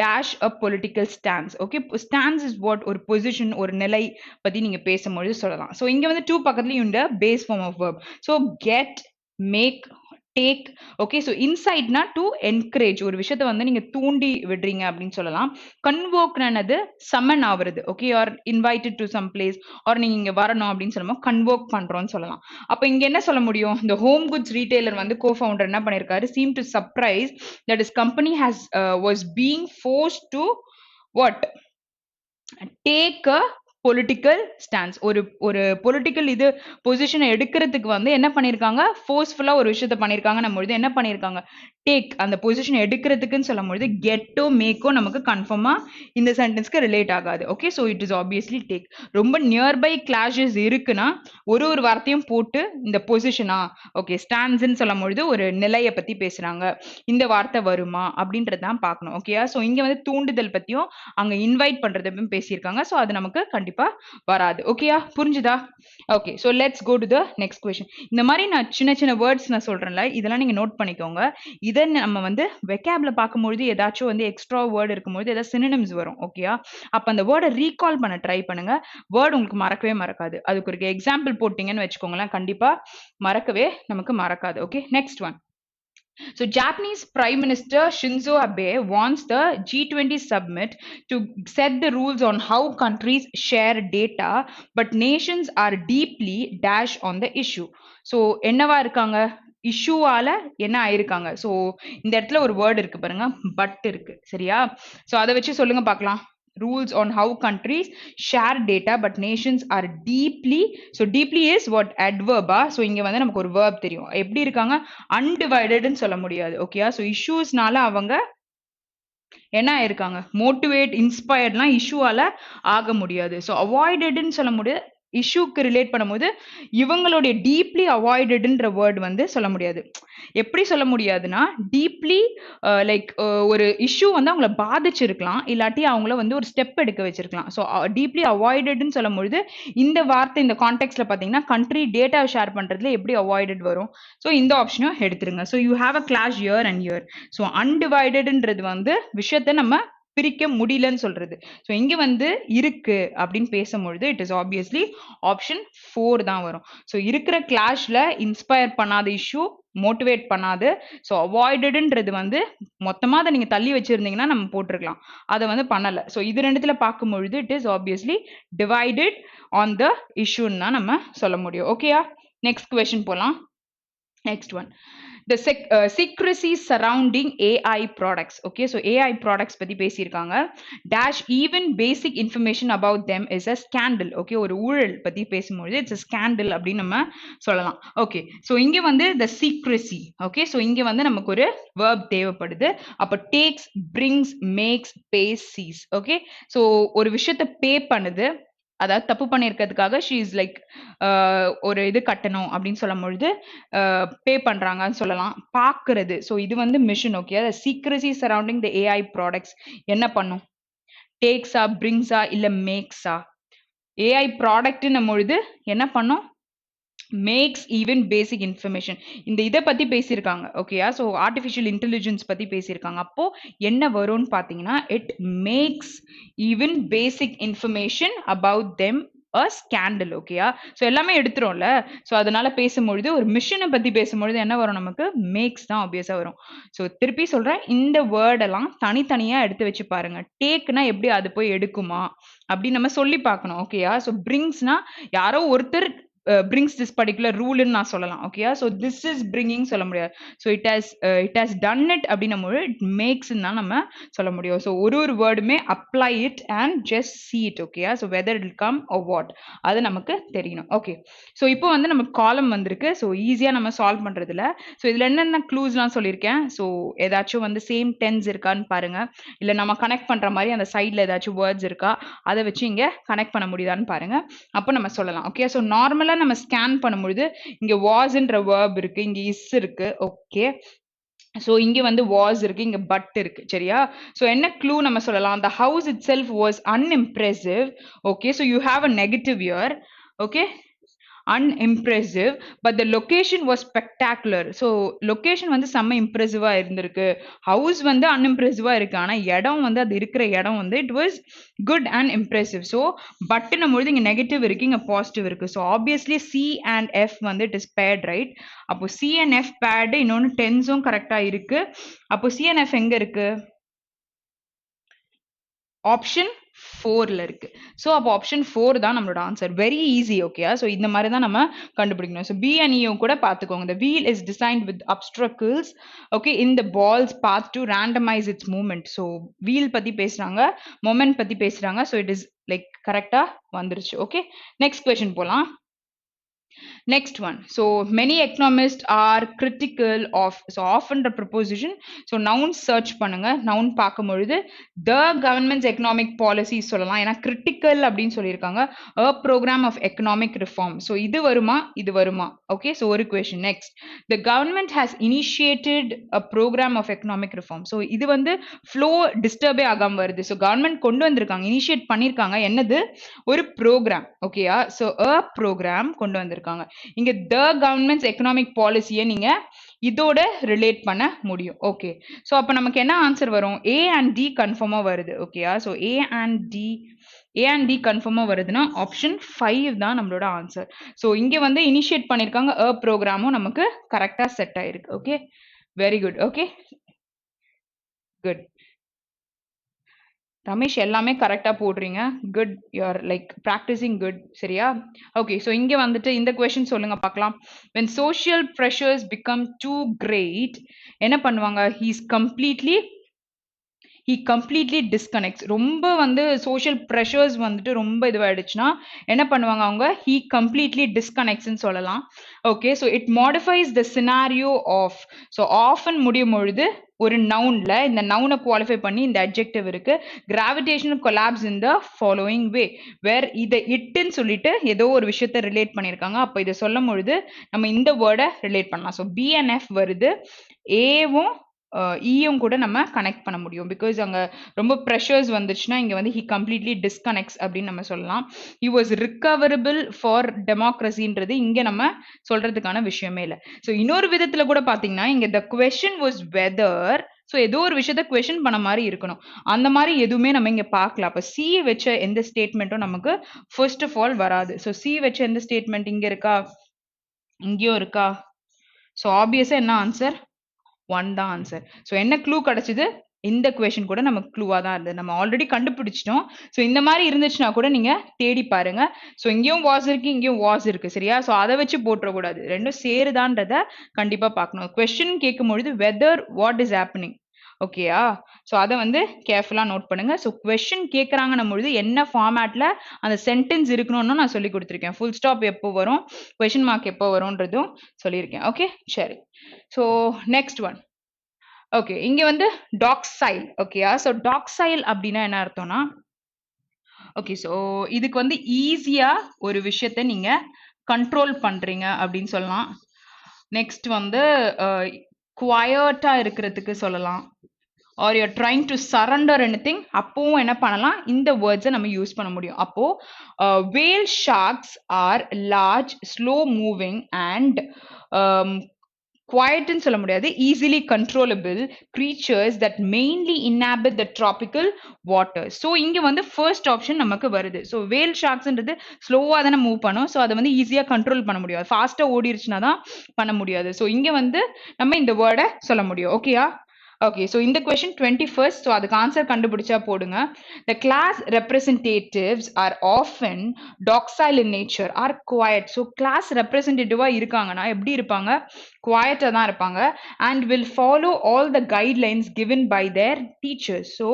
dash a political stance. Okay stance is what? ஒரு பொசிஷன், ஒரு நிலை பத்தி நீங்க பேசும்பொழுது சொல்லலாம். ஸோ இங்க வந்து 2 பக்கத்துலயும் இந்த base form of verb. So get, make, take. Okay so இன்சைட்னா டு என்கரேஜ், ஒரு விஷயத்த வந்து நீங்க தூண்டி விடுறீங்க அப்படின்னு சொல்லலாம். கன்வோக்னது சம்மன் ஆகுறது. Okay or invited to some place or நீங்க இங்க வரணும் அப்படின்னு சொல்லும்போது கன்வோக் பண்றோம்னு சொல்லலாம். அப்ப இங்க என்ன சொல்ல முடியும்? இந்த ஹோம் குட்ஸ் ரீட்டைலர் வந்து co-founder என்ன பண்ணிருக்காரு? seem to surprise that his company was being forced to what? take a political stance. ஒரு பொலிட்டிக்கல் இது பொசிஷனை எடுக்கிறதுக்கு வந்து என்ன பண்ணியிருக்காங்க? ஃபோர்ஸ்ஃபுல்லா ஒரு விஷயத்த பண்ணியிருக்காங்க. நம்ம என்ன பண்ணியிருக்காங்க? டேக், அந்த பொசிஷன் எடுக்கிறதுக்குன்னு சொல்லும் பொழுது கெட்டோ மேக்கோ நமக்கு கன்ஃபார்மா இந்த சென்டென்ஸ்க்கு ரிலேட் ஆகாது. Okay so it is obviously take. ரொம்ப நியர்பை கிளாஷஸ் இருக்குன்னா ஒரு வார்த்தையும் போட்டு இந்த பொசிஷனா ஓகே ஸ்டாண்ட்ஸ்ன்னு சொல்லும் பொழுது ஒரு நிலையை பத்தி பேசுறாங்க, இந்த வார்த்தை வருமா அப்படின்றதான் பார்க்கணும். ஓகேயா? ஸோ இங்க வந்து தூண்டுதல் பத்தியும் அங்க இன்வைட் பண்றதை பத்தியும் பேசியிருக்காங்க. ஸோ அது நமக்கு கண்டிப்பா வராது. ஓகேயா? புரிஞ்சுதா? Okay so let's go to the next question. இந்த மாதிரி நான் சின்ன சின்ன வேர்ட்ஸ் நான் சொல்றேன்ல, இதெல்லாம் நீங்க நோட் பண்ணிக்கோங்க. இதை நம்ம வந்து வெக்காப்ல பார்க்கும்பொழுது ஏதாச்சும் வந்து எக்ஸ்ட்ரா வேர்டு இருக்கும்போது ஏதாவது சினோனிம்ஸ் வரும். ஓகேயா? அப்ப அந்த வேர்டை ரீகால் பண்ண ட்ரை பண்ணுங்க. வேர்டு உங்களுக்கு மறக்கவே மறக்காது. அதுக்கு ஒரு எக்ஸாம்பிள் போட்டீங்கன்னு வச்சுக்கோங்களேன், கண்டிப்பா நமக்கு மறக்காது. Okay next one. So Japanese Prime Minister Shinzo Abe wants the G20 summit to set the rules on how countries share data, but nations are deeply dash on the issue. So என்னவா இருக்காங்க இஷ்யூவால என்ன ஆயிருக்காங்க so இந்த இடத்துல ஒரு word இருக்கு பாருங்க but இருக்கு சரியா ஸோ அதை வச்சு சொல்லுங்க பார்க்கலாம் rules on how countries share data but nations are deeply so deeply is what adverb so இங்க வந்து நமக்கு ஒரு verb தெரியும் எப்படி இருக்காங்க undivided ன்னு சொல்ல முடியாது ஓகேயா ஸோ இஷ்யூஸ்னால அவங்க என்ன ஆயிருக்காங்க மோட்டிவேட் இன்ஸ்பயர்ட்லாம் இஷ்யூவால ஆக முடியாது ஸோ அவாய்டட்னு சொல்ல முடியாது இஷ்யூக்கு ரிலேட் பண்ணும்போது இவங்களுடைய டீப்லி அவாய்டட்ன்ற வேர்ட் வந்து சொல்ல முடியாது எப்படி சொல்ல முடியாதுன்னா டீப்லி லைக் ஒரு இஷ்யூ வந்து அவங்கள பாதிச்சிருக்கலாம் இல்லாட்டி அவங்கள வந்து ஒரு ஸ்டெப் எடுக்க வச்சிருக்கலாம் ஸோ டீப்லி அவாய்டட்னு சொல்லும் பொழுது இந்த வார்த்தை இந்த கான்டெக்ட்ல பார்த்தீங்கன்னா கண்ட்ரி டேட்டா ஷேர் பண்றதுல எப்படி அவாய்டட் வரும் ஸோ இந்த ஆப்ஷனும் எடுத்துருங்க so you have a clash here and here so அன்டிவைடட்ன்றது வந்து விஷயத்தை நம்ம பிரிக்க முடியலன்னு சொல்றது ஸோ இங்க வந்து இருக்கு அப்படின்னு பேசும்பொழுது இட் இஸ் ஆப்வியஸ்லி ஆப்ஷன் 4 தான் வரும் ஸோ இருக்கிற கிளாஷ்ல இன்ஸ்பயர் பண்ணாத இஷ்யூ மோட்டிவேட் பண்ணாது ஸோ அவாய்டட்ன்றது வந்து மொத்தமாக அதை நீங்கள் தள்ளி வச்சிருந்தீங்கன்னா நம்ம போட்டிருக்கலாம் அதை வந்து பண்ணலை ஸோ இது ரெண்டுத்துல பார்க்கும்பொழுது it is obviously divided on the இஷ்யூன்னு தான் நம்ம சொல்ல முடியும் ஓகேயா நெக்ஸ்ட் கொஸ்டின் போகலாம் next one the secrecy surrounding AI products okay so AI products பத்தி பேசியிருக்காங்க dash even basic information about them is a scandal okay ஒரு ஊழல் பத்தி பேசும்போது it's a scandal அப்படின்னு நம்ம சொல்லலாம் okay so இங்க வந்து the secrecy okay so இங்க வந்து நமக்கு ஒரு verb தேவைப்படுது அப்ப takes brings makes pays sees okay so ஒரு விஷயத்தை பே பண்ணுது அதாவது தப்பு பண்ணியிருக்கிறதுக்காக ஷீ இஸ் லைக் ஒரு இது கட்டணும் அப்படின்னு சொல்லும் பொழுது பே பண்ணுறாங்கன்னு சொல்லலாம் பார்க்கறது ஸோ இது வந்து மிஷின் ஓகே சீக்ரசி சரௌண்டிங் த ஏஐ ப்ராடக்ட்ஸ் என்ன பண்ணும் டேக்ஸா பிரிங்ஸா இல்லை மேக்ஸா ஏஐ ப்ராடக்ட்னும் பொழுது என்ன பண்ணும் மேக்ஸ் ஈவன் பேசிக் இன்ஃபர்மேஷன் இந்த இதை பற்றி பேசியிருக்காங்க ஓகேயா ஸோ ஆர்டிஃபிஷியல் இன்டெலிஜென்ஸ் பற்றி பேசியிருக்காங்க அப்போது என்ன வரும்னு பார்த்தீங்கன்னா it makes even basic information about them a scandal ஓகேயா ஸோ எல்லாமே எடுத்துரும்ல ஸோ அதனால பேசும்பொழுது ஒரு மிஷினை பற்றி பேசும்பொழுது என்ன வரும் நமக்கு மேக்ஸ் தான் ஆப்வியஸாக வரும் ஸோ திருப்பி சொல்கிறேன் இந்த வேர்டெல்லாம் தனித்தனியாக எடுத்து வச்சு பாருங்க டேக்னா எப்படி அது போய் எடுக்குமா அப்படின்னு நம்ம சொல்லி பார்க்கணும் ஓகேயா ஸோ பிரிங்ஸ்னா யாரோ ஒருத்தர் brings this particular rule ன்னு நான் சொல்லலாம் ஓகேயா ஸோ திஸ் இஸ் பிரிங்கிங் சொல்ல முடியாது so it has done it அப்படின்னும் போது இட் மேக்ஸ்ன்னு தான் நம்ம சொல்ல முடியும் ஸோ ஒரு வேர்டுமே apply it and just see it ஓகேயா so whether it come or what அது நமக்கு தெரியணும் ஓகே ஸோ இப்போ வந்து நமக்கு காலம் வந்திருக்கு ஸோ ஈஸியாக நம்ம சால்வ் பண்ணுறதுல ஸோ இதில் என்னென்ன க்ளூஸ்லாம் சொல்லியிருக்கேன் ஸோ ஏதாச்சும் வந்து சேம் டென்ஸ் இருக்கான்னு பாருங்க இல்லை நம்ம கனெக்ட் பண்ணுற மாதிரி அந்த சைடில் ஏதாச்சும் வேர்ட்ஸ் இருக்கா அதை வச்சு இங்கே கனெக்ட் பண்ண முடியுதான்னு பாருங்க அப்போ நம்ம சொல்லலாம் ஓகே ஸோ நார்மலாக நம்ம ஸ்கேன் பண்ணும்பொழுது இங்க வாஸ்ன்ற verb இருக்கு இங்க இஸ் இருக்கு ஓகே ஸோ இங்க வந்து வாஸ் இருக்கு இங்க பட் இருக்கு சரியா ஸோ என்ன க்ளூ நம்ம சொல்லலாம் the house itself was unimpressive okay so you have a negative here okay unimpressive but the location was spectacular so location வந்து செம்ம இம்ப்ரெசிவா இருந்திருக்கு ஹவுஸ் வந்து அன்இம்ப்ரெசிவா இருக்கு ஆனா இடம் வந்து அது இருக்கிற இடம் வந்து it was good and impressive so பட்னும் பொழுது இங்க நெகட்டிவ் இருக்கு இங்க பாசிட்டிவ் இருக்கு so obviously C and F வந்து இட் இஸ் பேட் ரைட் அப்போ சி அண்ட் எஃப் பேட் இன்னொன்னு டென்ஸும் கரெக்டா இருக்கு அப்போ சி அண்ட் எஃப் எங்க இருக்கு ஆப்ஷன் 4ல இருக்கு ஸோ அப்போ ஆப்ஷன் 4 தான் நம்மளோட ஆன்சர் வெரி ஈஸி ஓகேயா ஸோ இந்த மாதிரி தான் நம்ம கண்டுபிடிக்கணும் ஸோ பி அண்ட் இயும் கூட பார்த்துக்கோங்க the wheel is designed with obstacles okay in the ball's path to randomize its movement so wheel பத்தி பேசுறாங்க மொமெண்ட் பத்தி பேசுறாங்க ஸோ இட் இஸ் லைக் கரெக்டா வந்துருச்சு ஓகே நெக்ஸ்ட் கொஸ்டின் போலாம் next one so many economists are critical of so often the preposition so noun search பண்ணுங்க noun பார்க்கும்பொழுது the government's economic policy சொல்லலாம் ஏன்னா critical அப்படின்னு சொல்லியிருக்காங்க a program of economic reform so இது வருமா okay so ஒரு question next the government has initiated a program of economic reform so இது வந்து flow disturb ஆகாம வருது so government கொண்டு வந்திருக்காங்க initiate பண்ணிருக்காங்க என்னது ஒரு program ஓகேயா so a program கொண்டு வந்திருக்காங்க இங்க the government's economic policy நீங்க இதோட ரிலேட் பண்ண முடியும் ஓகே சோ அப்ப நமக்கு என்ன ஆன்சர் வரும் A and D கன்ஃபார்மா வருது ஓகேயா சோ A and D கன்ஃபார்மா வருதுன்னா ஆப்ஷன் 5 தான் நம்மளோட ஆன்சர் சோ இங்க வந்து இனிஷியேட் பண்ணிருக்காங்க a ப்ரோக்ராமும் நமக்கு கரெக்டா செட் ஆயிருக்கு okay very good. Okay, good. Ramesh எல்லாமே கரெக்ட்டா போடுறீங்க. Good. You are like practising good. சரியா? ஓகே. ஸோ இங்க வந்துட்டு இந்த கொஸ்டின் சொல்லுங்க பார்க்கலாம். When social pressures become too great, என்ன பண்ணுவாங்க? He completely disconnects. ரொம்ப வந்து சோஷியல் ப்ரெஷர்ஸ் வந்துட்டு ரொம்ப இதுவாயிடுச்சுன்னா என்ன பண்ணுவாங்க அவங்க? He completely disconnects ன்னு சொல்லலாம். Okay. So it modifies the scenario of. So ஆஃப்ன்னு முடியும் பொழுது ஒரு நவுன்ல இந்த நவுனை குவாலிஃபை பண்ணி இந்த அட்ஜெக்டிவ் இருக்கு. Gravitational collapse in the following way. Where இதை இட்டுன்னு சொல்லிட்டு ஏதோ ஒரு விஷயத்த ரிலேட் பண்ணியிருக்காங்க. அப்போ இதை சொல்லும் பொழுது நம்ம இந்த வேர்டை ரிலேட் பண்ணலாம். ஸோ பிஎன்எஃப் வருது. ஏவும் ஈயும் கூட நம்ம கனெக்ட் பண்ண முடியும். பிகாஸ் அங்க ரொம்ப ப்ரெஷர்ஸ் வந்துச்சுன்னா இங்க வந்து ஹி கம்ப்ளீட்லி டிஸ்கனெக்ட்ஸ் அப்படின்னு நம்ம சொல்லலாம். ஹி வாஸ் ரிகவரபிள் ஃபார் டெமோக்ரஸின்றது இங்க நம்ம சொல்றதுக்கான விஷயமே இல்லை. ஸோ இன்னொரு விதத்துல கூட பாத்தீங்கன்னா இங்க the question was weather. So ஏதோ ஒரு விஷயத்த கொஸ்டின் பண்ண மாதிரி இருக்கணும். அந்த மாதிரி எதுவுமே நம்ம இங்க பார்க்கல. அப்ப சி வச்ச எந்த ஸ்டேட்மெண்ட்டும் நமக்கு ஃபர்ஸ்ட் ஆஃப் ஆல் வராது. ஸோ சி வச்ச எந்த ஸ்டேட்மெண்ட் இங்க இருக்கா? இங்கேயும் இருக்கா? ஸோ ஆப்வியஸா என்ன ஆன்சர்? 1 தான் ஆன்சர். ஸோ என்ன க்ளூ கிடைச்சது? இந்த கொஸ்டின் கூட நமக்கு க்ளூவா தான் இருந்தது. நம்ம ஆல்ரெடி கண்டுபிடிச்சிட்டோம். ஸோ இந்த மாதிரி இருந்துச்சுன்னா கூட நீங்க தேடி பாருங்க. ஸோ இங்கேயும் வாஸ் இருக்கு, இங்கேயும் வாஸ் இருக்கு. சரியா? ஸோ அதை வச்சு போட்டுறக்கூடாது. ரெண்டும் சேருதான்றத கண்டிப்பா பார்க்கணும். கொஸ்டின் கேட்கும் பொழுது வெதர் வாட் இஸ் ஹேப்பனிங். ஓகேயா? ஸோ அதை வந்து கேர்ஃபுல்லா நோட் பண்ணுங்க. ஸோ கொஸ்டின் கேட்கறாங்கன்னும் பொழுது என்ன ஃபார்மேட்ல அந்த சென்டென்ஸ் இருக்கணும்னு நான் சொல்லி கொடுத்துருக்கேன். ஃபுல் ஸ்டாப் எப்போ வரும், கொஸ்டின் மார்க் எப்போ வரும்ன்றதும் சொல்லியிருக்கேன். ஓகே, சரி. So next one. ஓகே, இங்க வந்து டாக்சைல். ஓகேயா? ஸோ டாக்சைல் அப்படின்னா என்ன அர்த்தம்னா, ஓகே, ஸோ இதுக்கு வந்து ஈஸியா ஒரு விஷயத்த நீங்க கண்ட்ரோல் பண்றீங்க அப்படின்னு சொல்லலாம். நெக்ஸ்ட் வந்து குவயர்ட்டா இருக்கிறதுக்கு சொல்லலாம். Are you are trying to surrender anything, அப்பவும் என்ன பண்ணலாம்? இந்த வேர்ட்ஸை நம்ம யூஸ் பண்ண முடியும். அப்போ whale sharks are large slow moving and குவைட்னு சொல்ல முடியாது, easily controllable creatures that mainly inhabit the tropical waters. So இங்க வந்து ஃபர்ஸ்ட் ஆப்ஷன் நமக்கு வருது. ஸோ வேல் ஷார்க்ஸ்ன்றது ஸ்லோவா தானே மூவ் பண்ணும். ஸோ அதை வந்து ஈஸியா கண்ட்ரோல் பண்ண முடியாது. ஃபாஸ்டா ஓடிடுச்சுன்னா தான் பண்ண முடியாது. ஸோ இங்க வந்து நம்ம இந்த வேர்டை சொல்ல முடியும். ஓகேயா? ஓகே, ஸோ இந்த கொஸ்டின் 21st. ஸோ அதுக்கு ஆன்சர் கண்டுபிடிச்சா போடுங்க. The class representatives are often docile in nature or quiet. So class ரெப்ரசன்டேட்டிவா இருக்காங்கன்னா எப்படி இருப்பாங்க? குவாய்ட்டா தான் இருப்பாங்க. And will follow all the guidelines given by their teachers. So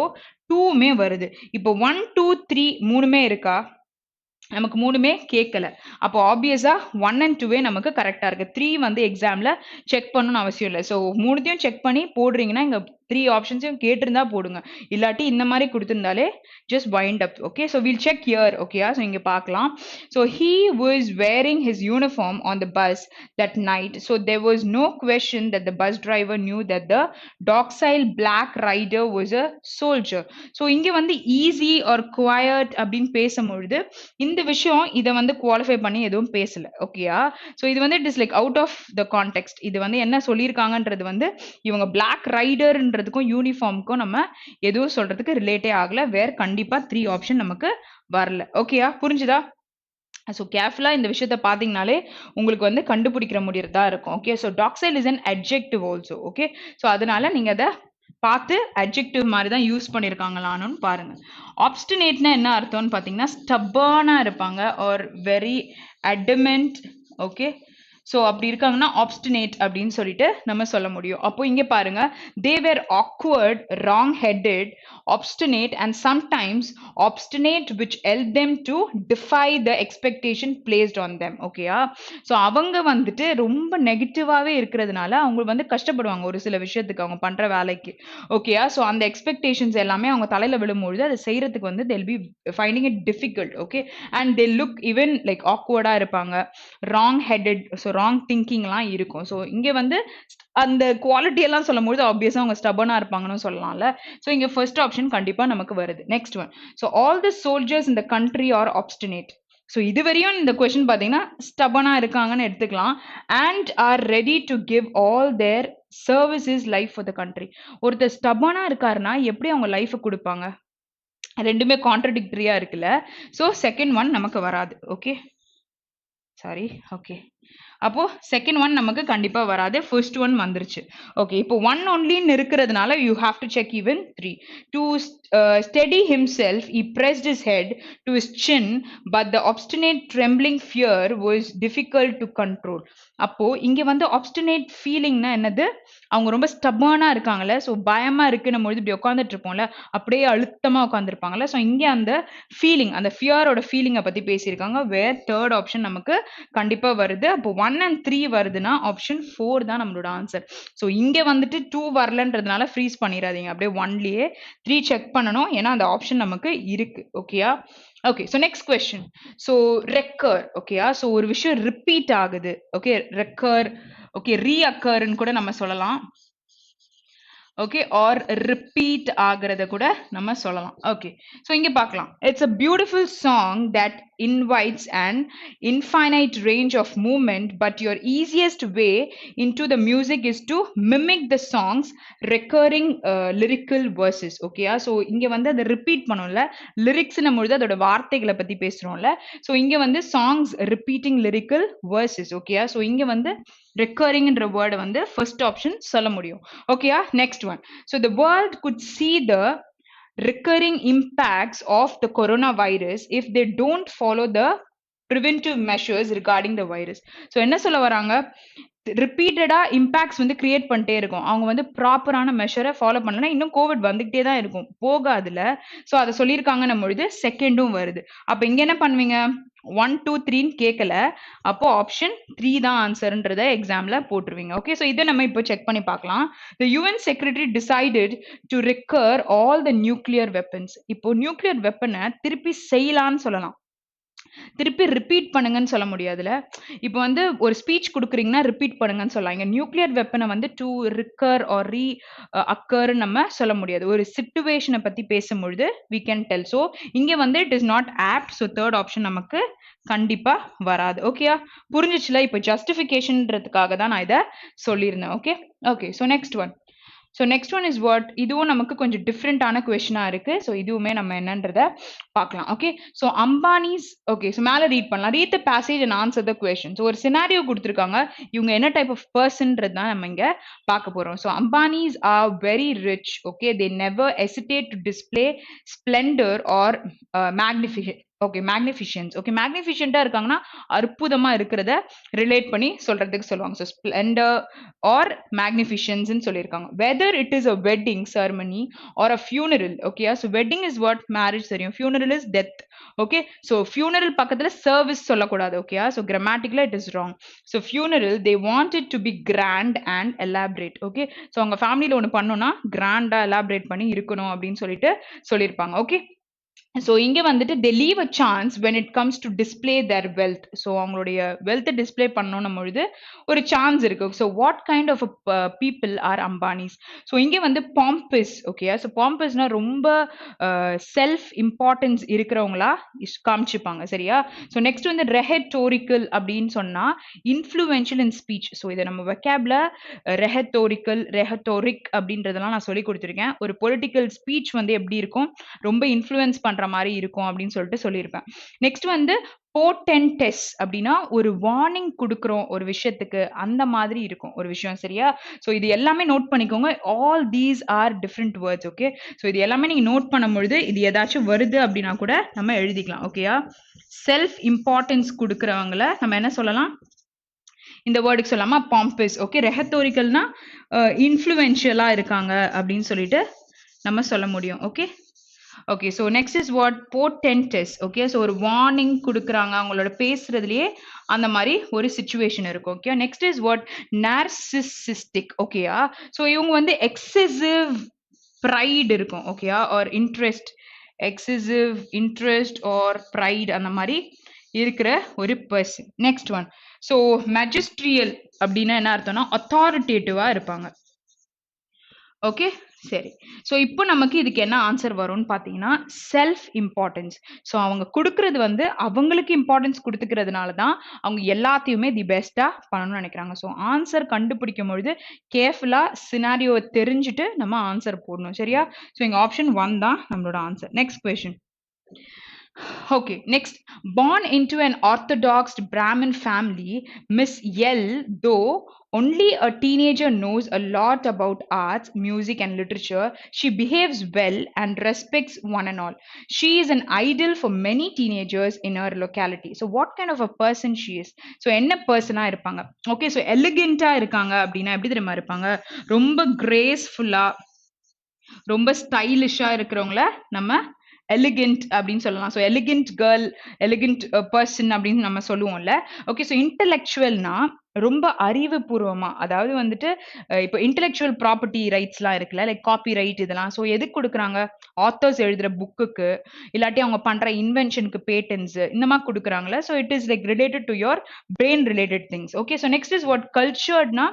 டூமே வருது. இப்போ 1, 2, 3 மூணுமே இருக்கா? நமக்கு மூணுமே கேட்கல. அப்போ ஆப்வியஸா 1 and 2 நமக்கு கரெக்டா இருக்கு. 3 வந்து எக்ஸாம்ல செக் பண்ணணும்னு அவசியம் இல்லை. ஸோ மூணுத்தையும் செக் பண்ணி போடுறீங்கன்னா இங்க 3 ஆப்ஷன்ஸையும் கேட்டிருந்தா போடுங்க. இல்லாட்டி இந்த மாதிரி கொடுத்திருந்தாலே just wind up. Okay, so we'll check here. Okay, so இங்க பார்க்கலாம். So he was wearing his uniform on the bus that night. So there was no question that the bus driver knew that the docile black rider was a soldier. So இங்க வந்து easy or quiet அப்படின்னு பேசும்பொழுது இந்த விஷயம் இதை வந்து qualify பண்ணி எதுவும் பேசல. ஓகேயா? ஸோ இது வந்து it is like out of the context. இது வந்து என்ன சொல்லியிருக்காங்கன்றது வந்து இவங்க பிளாக் ரைடர்ன்றதுக்கும் யூனிஃபார்முக்கும் நம்ம எதுவும் சொல்றதுக்கு ரிலேட்டே ஆகல. வேற கண்டிப்பா 3 ஆப்ஷன் நமக்கு வரல. ஓகேயா? புரிஞ்சுதா? ஸோ கேர்ஃபுல்லா இந்த விஷயத்த பார்த்தீங்கனாலே உங்களுக்கு வந்து கண்டுபிடிக்கிற முடியறதா இருக்கும். Okay, so docile is an adjective also. Okay, so அதனால நீங்க அதை பார்த்து அட்ஜெக்டிவ் மாதிரி தான் யூஸ் பண்ணியிருக்காங்களான்னு பாருங்க. ஆப்ஸ்டினேட்னா என்ன அர்த்தம்னு பார்த்தீங்கன்னா ஸ்டப்பர்னா இருப்பாங்க are very adamant. Okay, so அப்படி இருக்காங்கன்னா ஆப்ஸ்டினேட் அப்படின்னு சொல்லிட்டு நம்ம சொல்ல முடியும். அப்போ இங்க பாருங்க, they were awkward, wrong headed, obstinate and sometimes obstinate which help them to defy the expectation placed on them. ஓகேயா? ஸோ அவங்க வந்துட்டு ரொம்ப நெகட்டிவாவே இருக்கிறதுனால அவங்க வந்து கஷ்டப்படுவாங்க ஒரு சில விஷயத்துக்கு அவங்க பண்ற வேலைக்கு. ஓகேயா? ஸோ அந்த எக்ஸ்பெக்டேஷன்ஸ் எல்லாமே அவங்க தலையில விழும்பொழுது அதை செய்யறதுக்கு வந்து they'll be finding it difficult. Okay, and they look even like awkward ஆ இருப்பாங்க, wrong headed, ஸோ ராங் திங்கிங்லாம் இருக்கும். ஸோ இங்க வந்து அந்த குவாலிட்டி எல்லாம் சொல்லும்போது ஆப்வியஸா அவங்க ஸ்டபர்னா இருப்பாங்கன்னு சொல்லலாம்ல. ஸோ இங்க ஃபர்ஸ்ட் ஆப்ஷன் கண்டிப்பா நமக்கு வருது. Next one. So all the soldiers in the country are obstinate. So இதுவரையும் இந்த கொஸ்டின் பார்த்தீங்கன்னா ஸ்டபனா இருக்காங்கன்னு எடுத்துக்கலாம். And are ready to give all their services life for the country. ஒருத்தர் ஸ்டபனா இருக்காருன்னா எப்படி அவங்க லைஃபை கொடுப்பாங்க? ரெண்டுமே கான்ட்ரடிக்டரியா இருக்குல்ல. ஸோ செகண்ட் ஒன் நமக்கு வராது. ஓகே. சாரி. ஓகே. அப்போ செகண்ட் ஒன் நமக்கு கண்டிப்பா வராது. ஃபர்ஸ்ட் ஒன் வந்துருச்சு. ஓகே. இப்போ 1 ஒன்லின்னு இருக்கிறதுனால you have to check even 3. To steady himself, he pressed his head to his chin, but the obstinate trembling fear was difficult to control. அப்போ இங்க வந்து obstinate feelingனா என்னது? அவங்க ரொம்ப ஸ்டபர்னா இருக்காங்கல்ல. ஸோ பயமா இருக்குன்னும் பொழுது இப்படி உட்காந்துட்டு இருப்போம்ல. அப்படியே அழுத்தமா உட்காந்துருப்பாங்கல்ல. ஸோ இங்க அந்த ஃபீலிங், அந்த ஃபியரோட ஃபீலிங்கை பத்தி பேசியிருக்காங்க. வேர் தேர்ட் ஆப்ஷன் நமக்கு கண்டிப்பா வருது. அப்போ 1 and 3 வருதுன்னா ஆப்ஷன் 4 தான் நம்மளோட ஆன்சர். ஸோ இங்க வந்துட்டு 2 வரலன்றதுனால ஃப்ரீஸ் பண்ணிடாதீங்க. அப்படியே 1லயே 3 செக் பண்ணணும். ஏன்னா அந்த ஆப்ஷன் நமக்கு இருக்கு. ஓகேயா? Okay. So next question. So recur. ஓகேயா? ஸோ ஒரு விஷயம் ரிப்பீட் ஆகுது. ஓகே. ரெக்கர். ஓகே. ரீஅக்கர்ன்னு கூட நம்ம சொல்லலாம். ஓகே. ஆர் ரிப்பீட் ஆகிறத கூட நம்ம சொல்லலாம். ஓகே. ஸோ இங்க பார்க்கலாம். It's a beautiful song that invites an infinite range of movement, but your easiest way into the music is to mimic the song's recurring lyrical verses. Okay, so இங்க வந்து அதை repeat பண்ணும்ல, லிரிக்ஸ்னும் பொழுது அதோட வார்த்தைகளை பத்தி பேசுறோம்ல. So இங்க வந்து songs repeating lyrical verses. Okay, so இங்க வந்து recurring என்ற வேர்டை வந்து ஃபர்ஸ்ட் ஆப்ஷன் சொல்ல முடியும். ஓகேயா? Next one. So the world could see the recurring impacts of the coronavirus if they don't follow the preventive measures regarding the virus. So என்ன சொல்ல வராங்க? ரிப்பீட்டடா இம்பாக்ட்ஸ் வந்து கிரியேட் பண்ணிட்டே இருக்கும். அவங்க வந்து ப்ராப்பரான மெஷரை ஃபாலோ பண்ணலன்னா இன்னும் கோவிட் வந்துகிட்டே தான் இருக்கும். போகாதுல. ஸோ அதை சொல்லியிருக்காங்கன்னும் பொழுது செகண்டும் வருது. அப்ப இங்க என்ன பண்ணுவீங்க? 1, 2, 3ன்னு கேட்கல. அப்போ ஆப்ஷன் 3 தான் ஆன்சர்ன்றத எக்ஸாம்ல போட்டுருவீங்க. ஓகே. ஸோ இதை நம்ம இப்போ செக் பண்ணி பார்க்கலாம். The UN secretary decided to recur all the nuclear weapons. இப்போ நியூக்ளியர் வெப்பனை திருப்பி செய்யலான்னு சொல்லலாம். திருப்பி ரிப்பீட் பண்ணுங்கன்னு சொல்ல முடியாதுல. இப்போ வந்து ஒரு ஸ்பீச் கொடுக்குறீங்கன்னா ரிப்பீட் பண்ணுங்கன்னு சொல்லலாம். இங்க நியூக்ளியர் வெப்பனை வந்து டு ரிக்கர் ஆர் ரீ அக்கர்ன்னு நம்ம சொல்ல முடியாது. ஒரு சிச்சுவேஷனை பத்தி பேசும்பொழுது we can tell. ஸோ இங்க வந்து it is not apt. So third option நமக்கு கண்டிப்பா வராது. ஓகேயா? புரிஞ்சிச்சுல? இப்போ ஜஸ்டிஃபிகேஷன்றதுக்காக தான் நான் இதை சொல்லியிருந்தேன். Okay. Okay. So next one. So next one is what? இதுவும் நமக்கு கொஞ்சம் டிஃப்ரெண்டான கொஸ்டினாக இருக்கு. ஸோ இதுவுமே நம்ம என்னன்றத பார்க்கலாம். Okay. So Ambanis. Okay. So மேலே ரீட் பண்ணலாம். Read the passage and answer the question. So ஒரு சினாரியோ கொடுத்துருக்காங்க. இவங்க என்ன டைப் ஆஃப் பர்சன்றது தான் நம்ம இங்கே பார்க்க போகிறோம். So Ambanis are very rich. Okay. They never hesitate to display splendour or magnification. Okay. Magnificence. Okay. மேக்னிஃபிஷன்ட்டா இருக்காங்கன்னா அற்புதமா இருக்கிறத ரிலேட் பண்ணி சொல்றதுக்கு சொல்லுவாங்க. ஸோ ஸ்பிளெண்டர் ஆர் மேக்னிஃபிஷன்ஸ்ன்னு சொல்லியிருக்காங்க. Whether it is a wedding ceremony or a funeral. Okay. So wedding is what? Marriage தெரியும். Funeral is death. Okay. So funeral பக்கத்துல சர்வீஸ் சொல்லக்கூடாது. ஓகே. ஸோ கிராமட்டிக்கலா it is wrong. So funeral they want it to be grand and elaborate. Okay. So அவங்க ஃபேமிலியில ஒன்று பண்ணோம்னா கிராண்டா elaborate பண்ணி இருக்கணும் அப்படின்னு சொல்லிட்டு சொல்லியிருப்பாங்க. ஓகே. ஸோ இங்க வந்துட்டு they leave a chance when it comes to display their wealth. So அவங்களுடைய வெல்த்தை டிஸ்பிளே பண்ணணும் பொழுது ஒரு சான்ஸ் இருக்கு. So what kind of people are Ambanis? So இங்கே வந்து பாம்பஸ். ஓகே. ஸோ பாம்பஸ்னா ரொம்ப செல்ஃப் இம்பார்ட்டன்ஸ் இருக்கிறவங்களா காமிச்சுப்பாங்க. சரியா? ஸோ நெக்ஸ்ட் வந்து ரெஹட்டோரிக்கல் அப்படின்னு சொன்னா இன்ஃப்ளூயன்ஷியல் இன் ஸ்பீச். ஸோ இதை நம்ம வெக்காப்ல ரெஹட்டோரிக் அப்படின்றதெல்லாம் நான் சொல்லி கொடுத்துருக்கேன். ஒரு பொலிட்டிக்கல் ஸ்பீச் வந்து எப்படி இருக்கும்? ரொம்ப இன்ஃப்ளூயன்ஸ் பண்ற மாதிரி இருக்கும் அப்படின்னு சொல்லிட்டு சொல்லியிருப்பேன். நெக்ஸ்ட் வந்து போர்டென்டஸ் அப்படின்னா ஒரு வார்னிங் கொடுக்குறோம் ஒரு விஷயத்துக்கு, அந்த மாதிரி இருக்கும் ஒரு விஷயம். சரியா? ஸோ இது எல்லாமே நோட் பண்ணிக்கோங்க. All these are different words. Okay. So இது எல்லாமே நீங்க நோட் பண்ணும்பொழுது இது ஏதாச்சும் வருது அப்படின்னா கூட நம்ம எழுதிக்கலாம். ஓகேயா? செல்ஃப் இம்பார்ட்டன்ஸ் கொடுக்குறவங்கள நம்ம என்ன சொல்லலாம்? இந்த வேர்டுக்கு சொல்லாமா? பாம்பஸ். ஓகே. ரெஹட்டோரிக்கல்னா இன்ஃப்ளூயன்ஷியலா இருக்காங்க அப்படின்னு சொல்லிட்டு நம்ம சொல்ல முடியும். Okay. Okay. So next is what? Portentous. Okay. So ஒரு வார்னிங் கொடுக்குறாங்க, அவங்களோட பேசுறதுலயே அந்த மாதிரி ஒரு சிச்சுவேஷன் இருக்கும். Okay. Next is what? Narcissistic. ஓகேயா? ஸோ இவங்க வந்து எக்ஸசிவ் ப்ரைட் இருக்கும். ஓகேயா? Or interest. Excessive interest or pride அந்த மாதிரி இருக்கிற ஒரு person. Next one. So magisterial அப்படின்னா என்ன அர்த்தம்னா அத்தாரிட்டேட்டிவா இருப்பாங்க. ஓகே. சரி. ஸோ இப்போ நமக்கு இதுக்கு என்ன ஆன்சர் வரும்னு பார்த்தீங்கன்னா செல்ஃப் இம்பார்ட்டன்ஸ். ஸோ அவங்க கொடுக்கறது வந்து அவங்களுக்கு இம்பார்ட்டன்ஸ் கொடுத்துக்கிறதுனால தான் அவங்க எல்லாத்தையுமே தி பெஸ்ட்டாக பண்ணணும்னு நினைக்கிறாங்க. ஸோ ஆன்சர் கண்டுபிடிக்கும் பொழுது கேர்ஃபுல்லாக சினாரியோவை தெரிஞ்சுட்டு நம்ம ஆன்சர் போடணும். சரியா? ஸோ எங்கள் ஆப்ஷன் 1 தான் நம்மளோட answer. Next question. Okay, next. Born into an Orthodox Brahmin family, Miss Yell, though only a teenager, knows a lot about arts, music, and literature. She behaves well and respects one and all. She is an idol for many teenagers in her locality. So, what kind of a person she is? So, என்ன பர்சனா இருப்பாங்க? Okay, so elegant-ஆ இருக்காங்க அப்படின்னா எப்படி தெரியுமா இருப்பாங்க? ரொம்ப graceful-ஆ ரொம்ப ஸ்டைலிஷா இருக்கிறவங்கள நம்ம எலிகென்ட் அப்படின்னு சொல்லலாம். So elegant girl, elegant person அப்படின்னு நம்ம சொல்லுவோம்ல. ஓகே, ஸோ இன்டலெக்சுவல்னா ரொம்ப அறிவுபூர்வமா, அதாவது வந்துட்டு இப்போ இன்டலெக்சுவல் ப்ராப்பர்ட்டி ரைட்ஸ்லாம் இருக்குல்ல, லைக் காப்பி ரைட் இதெல்லாம். ஸோ எதுக்கு கொடுக்குறாங்க? ஆத்தர்ஸ் எழுதுற புக்குக்கு, இல்லாட்டி அவங்க பண்ற இன்வென்ஷனுக்கு பேட்டன்ஸ் இந்த மாதிரி கொடுக்குறாங்களே. So it is like related to your brain related things. Okay, so next is what கல்ச்சர்ட்னா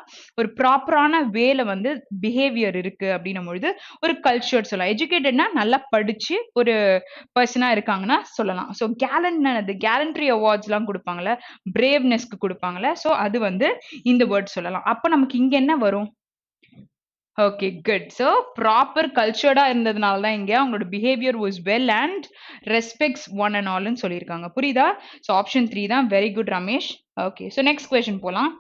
ஒரு ப்ராப்பரான வேல வந்து பிஹேவியர் இருக்கு அப்படின்னும் பொழுது ஒரு கல்ச்சர்ட் சொல்லலாம். எஜுகேட்டட்னா நல்லா படிச்சு ஒரு பர்சனா இருக்காங்கன்னா சொல்லலாம். ஸோ கேலண்ட் கேலண்ட்ரி அவார்ட்ஸ்லாம் கொடுப்பாங்கல்ல, பிரேவ்னஸ்க்கு கொடுப்பாங்கல்ல. ஸோ அது வந்து இந்த வேர்ட் சொல்லலாம். அப்ப நமக்கு இங்க என்ன வரும்? Okay, good. ஸோ ப்ராப்பர் கல்ச்சர்டா இருந்ததுனால தான் இங்க அவங்களோட behaviour was well and respects one and ஆல்னு சொல்லியிருக்காங்க. புரியுதா? ஸோ ஆப்ஷன் 3 தான். Very good Ramesh. Okay, so next question போலாம்.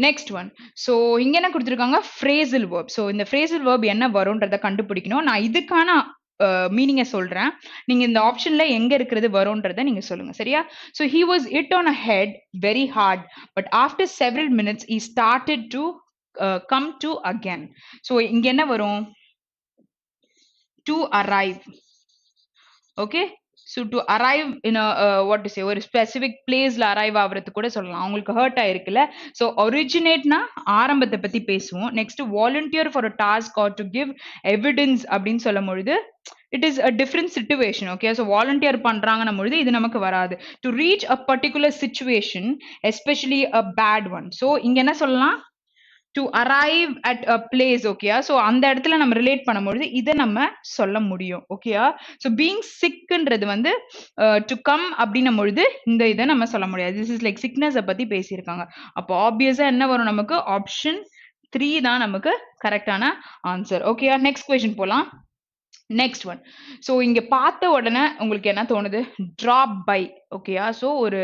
Next one. ஸோ இங்க என்ன கொடுத்துருக்காங்க? Phrasal verb. ஸோ இந்த ஃப்ரேசல் வேர்ப் என்ன வரும்ன்றத கண்டுபிடிக்கணும். நான் இதுக்கான மீனிங்கை சொல்றேன். நீங்க இந்த ஆப்ஷன்ல எங்க இருக்கிறது வரும்ன்றத நீங்க சொல்லுங்க, சரியா? So he was hit on a head very hard, but after several minutes he started to come to again. So இங்க என்ன வரும்? To arrive. Okay, so to arrive in what to say, ஒரு ஸ்பெசிஃபிக் பிளேஸ்ல arrive ஆகுறது கூட சொல்லலாம். அவங்களுக்கு hurt ஆயிருக்குல்ல. So ஒரிஜினேட்னா ஆரம்பத்தை பத்தி பேசுவோம். Next volunteer for a task or to give evidence அப்படின்னு சொல்லும் பொழுது it is a different situation. Okay, so volunteer பண்றாங்கன்னும் பொழுது இது நமக்கு வராது. To reach a particular situation, especially a bad one. So இங்க என்ன சொல்லலாம்? To arrive at a place. ஓகேயா? ஸோ அந்த இடத்துல நம்ம ரிலேட் பண்ணும்பொழுது இதை நம்ம சொல்ல முடியும். ஓகேயா? ஸோ பீங் சிக்ன்றது வந்து டு கம் அப்படின்னும் பொழுது இந்த இதை நம்ம சொல்ல முடியாது. திஸ் இஸ் லைக் சிக்னஸை பத்தி பேசியிருக்காங்க. அப்போ ஆப்வியஸா என்ன வரும் நமக்கு? ஆப்ஷன் 3 தான் நமக்கு கரெக்டான ஆன்சர். ஓகேயா? நெக்ஸ்ட் கொஸ்டின் போலாம். Next one. ஸோ இங்க பார்த்த உடனே உங்களுக்கு என்ன தோணுது? Drop by. ஓகேயா? ஸோ ஒரு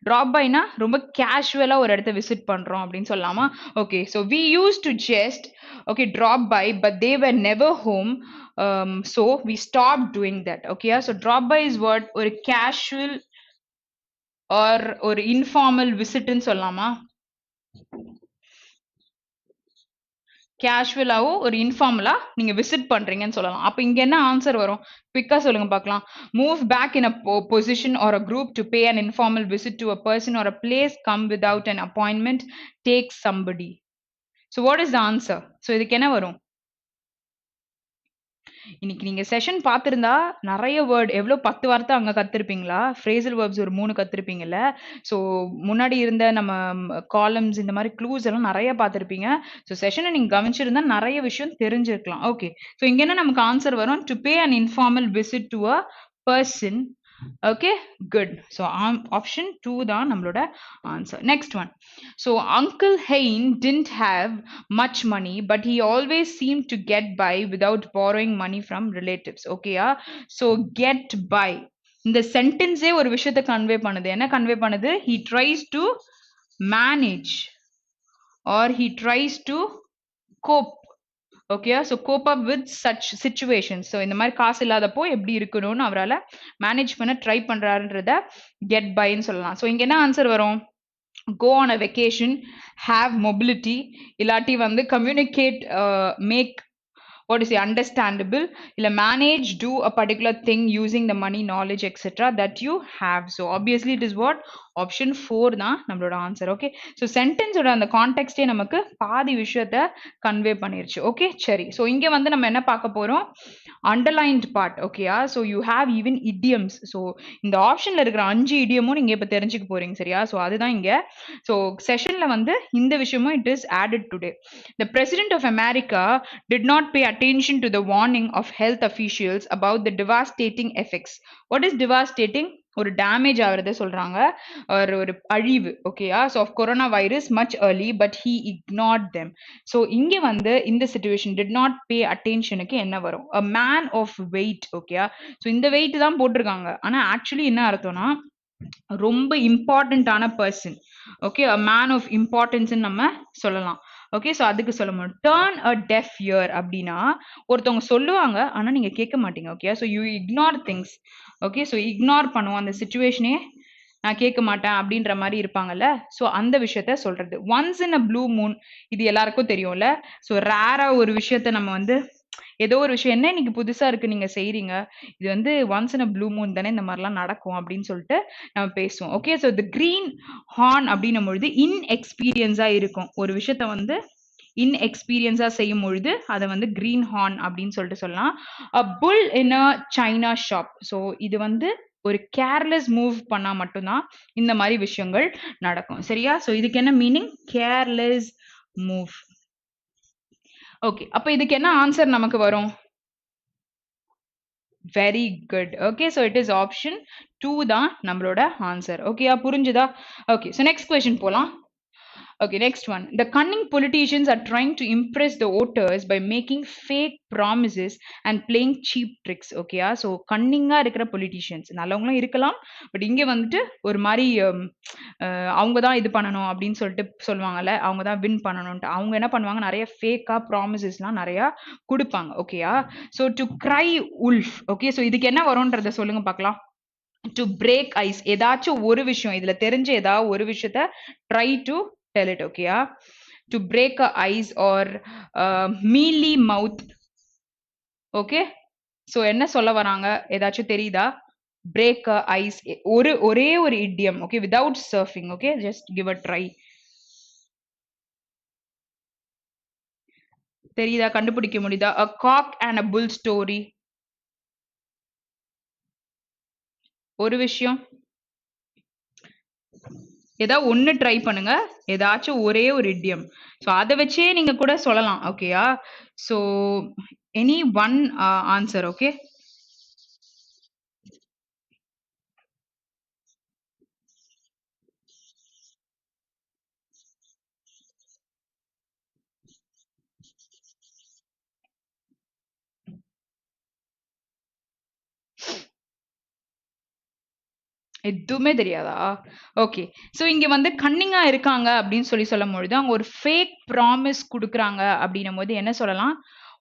ட்ராப் பைனா ரொம்ப கேஷுவலா ஒரு இடத்த விசிட் பண்றோம் அப்படின்னு சொல்லலாமா? Okay, so we use to just okay drop by, but they were never home. So we stop doing that. ஓகேயா? So drop by is what? ஒரு கேஷுவல் ஆர் ஒரு இன்ஃபார்மல் விசிட்னு சொல்லலாமா? கேஷுவலாவோ ஒரு இன்ஃபார்மலா நீங்க விசிட் பண்றீங்கன்னு சொல்லலாம். அப்ப இங்க என்ன ஆன்சர் வரும்? குவிக்கா சொல்லுங்க பார்க்கலாம். Move back in a position or a group to pay an informal visit to a person or a place, come without an appointment, take somebody. So what is the answer? So இதுக்கு என்ன வரும்? இன்னைக்கு நீங்க session பார்த்திருந்தா நிறைய word, எவ்வளோ 10 வார்த்தை அங்க கத்திருப்பீங்களா? Phrasal verbs ஒரு 3 கத்திருப்பீங்கல்ல. ஸோ முன்னாடி இருந்த நம்ம காலம்ஸ் இந்த மாதிரி க்ளூஸ் எல்லாம் நிறைய பார்த்திருப்பீங்க. ஸோ செஷனை நீங்க கவனிச்சிருந்தா நிறைய விஷயம் தெரிஞ்சிருக்கலாம். ஓகே, ஸோ இங்க என்ன நமக்கு ஆன்சர் வரும்? To pay an informal visit to a person. Okay, good. So option 2 தான் நம்மளோட answer. Next one. So Uncle Hein didn't have much money, but he always seemed to get by without borrowing money from relatives. Okay, so get by. இந்த சென்டென்ஸே ஒரு விஷயத்தை convey பண்ணுது. என்ன convey பண்ணுது? He tries to manage or he tries to cope. Okay, so cope up with such situations. So இந்த மாதிரி காசு இல்லாதப்போ எப்படி இருக்கணும்னு அவரால் மேனேஜ் பண்ண ட்ரை பண்ணுறாருன்றத கெட் பைன்னு சொல்லலாம். ஸோ இங்கே என்ன ஆன்சர் வரும்? Go on a vacation, have mobility, இல்லாட்டி வந்து communicate, make what is understandable, illa manage, do a particular thing using the money, knowledge, etc. that you have. So obviously it is what? Option 4 தான் நம்மளோட answer. Okay, so சென்டென்ஸோட அந்த கான்டெக்ஸ்டே நமக்கு பாதி விஷயத்த convey பண்ணிருச்சு. Okay, சரி. ஸோ இங்கே வந்து நம்ம என்ன பார்க்க போறோம்? Underlined part. ஓகேயா? So you have even idioms. So இந்த ஆப்ஷன்ல இருக்கிற 5 இடியமும் நீங்க இப்போ தெரிஞ்சுக்க போறீங்க, சரியா? ஸோ அதுதான் இங்க. ஸோ செஷன்ல வந்து இந்த விஷயமும் it is added today. The President of America did not pay attention to the warning of health officials about the devastating effects. What is devastating? ஒரு டேமேஜ் ஆகிறத சொல்றாங்க, ஒரு அழிவு. ஓகேயா? So of corona virus much early but he ignored them. So இங்க வந்து இந்த situation did not pay அட்டென்ஷனுக்கு என்ன வரும்? A man of weight. Okay? So இந்த வெயிட் தான் போட்டிருக்காங்க. ஆனா ஆக்சுவலி என்ன அர்த்தம்னா ரொம்ப இம்பார்ட்டன்டான person. Okay, a man of importance நம்ம சொல்லலாம். ஓகே, ஸோ அதுக்கு சொல்ல முடியும். டர்ன் அ டெஃப் இயர் அப்படின்னா ஒருத்தவங்க சொல்லுவாங்க ஆனா நீங்க கேட்க மாட்டீங்க. Okay, so you ignore things. Okay, so ignore பண்ணுவோம் அந்த சிச்சுவேஷனே நான் கேட்க மாட்டேன் அப்படின்ற மாதிரி இருப்பாங்கல்ல. ஸோ அந்த விஷயத்த சொல்றது. Once in a blue Moon, இது எல்லாருக்கும் தெரியும்ல. ஸோ ரேரா ஒரு விஷயத்த நம்ம வந்து ஏதோ ஒரு விஷயம் என்ன இன்னைக்கு புதுசா இருக்கு நீங்க செய்றீங்க. இது வந்து once in a blue Moon தானே இந்த மாதிரிலாம் நடக்கும் அப்படின்னு சொல்லிட்டு நம்ம பேசுவோம். Okay, so the green horn அப்படின்னும் பொழுது இன்எக்ஸ்பீரியன்ஸா இருக்கும். ஒரு விஷயத்த வந்து இன்எக்ஸ்பீரியன்ஸா செய்யும் பொழுது அதை வந்து கிரீன் ஹார்ன் அப்படின்னு சொல்லிட்டு சொல்லலாம். அ புல் இன் அ சைனா ஷாப். ஸோ இது வந்து ஒரு கேர்லெஸ் மூவ் பண்ணா மட்டும்தான் இந்த மாதிரி விஷயங்கள் நடக்கும். சரியா? ஸோ இதுக்கு என்ன மீனிங்? Careless move. ஓகே, அப்ப இதுக்கு என்ன ஆன்சர் நமக்கு வரும்? Very good. Okay, so it is option 2 தான் நம்மளோட ஆன்சர். ஓகேயா? புரிஞ்சுதா? ஓகே, ஸோ நெக்ஸ்ட் கொஸ்டின் போலாம். Okay, next one. The cunning politicians are trying to impress the voters by making fake promises and playing cheap tricks. Okay, so cunning-ஆ இருக்கிற politicians நல்லவங்களும் இருக்கலாம். But இங்க வந்துட்டு ஒரு மாதிரி அவங்க தான் இது பண்ணணும் அப்படின்னு சொல்லிட்டு சொல்லுவாங்கல்ல, அவங்க தான் வின் பண்ணணும்ட்டு. அவங்க என்ன பண்ணுவாங்க, நிறைய ஃபேக்கா ப்ராமிசஸ்லாம் நிறைய குடுப்பாங்க. ஓகேயா? So to cry wolf. Okay, so இதுக்கு என்ன வரும்ன்றத சொல்லுங்க பார்க்கலாம். To break ice. ஏதாச்சும் ஒரு விஷயம் இதுல தெரிஞ்ச ஏதாவது ஒரு விஷயத்த ட்ரை டு டெல் இட். ஓகேயா? To break a ice or mealy mouth. Okay, so என்ன சொல்ல வராங்க ஏதாச்சும் தெரியுதா? பிரேக் அ ஐஸ், ஒரே ஒரு இடியம். Okay, without surfing. Okay, just give a try. தெரியுதா? கண்டுபிடிக்க முடியுதா? A cock and a bull story. ஒரு விஷயம் ஏதாவது ஒண்ணு ட்ரை பண்ணுங்க. ஏதாச்சும் ஒரே ஒரு இடியம். ஸோ அத வச்சே நீங்க கூட சொல்லலாம். ஓகேயா? So any one answer. Okay, எதுவுமே தெரியாதா? ஓகே. ஸோ இங்க வந்து கன்னிங்கா இருக்காங்க அப்படின்னு சொல்லும்பொழுது, அவங்க ஒரு ஃபேக் ப்ராமிஸ் குடுக்குறாங்க அப்படின்னும்போது என்ன சொல்லலாம்?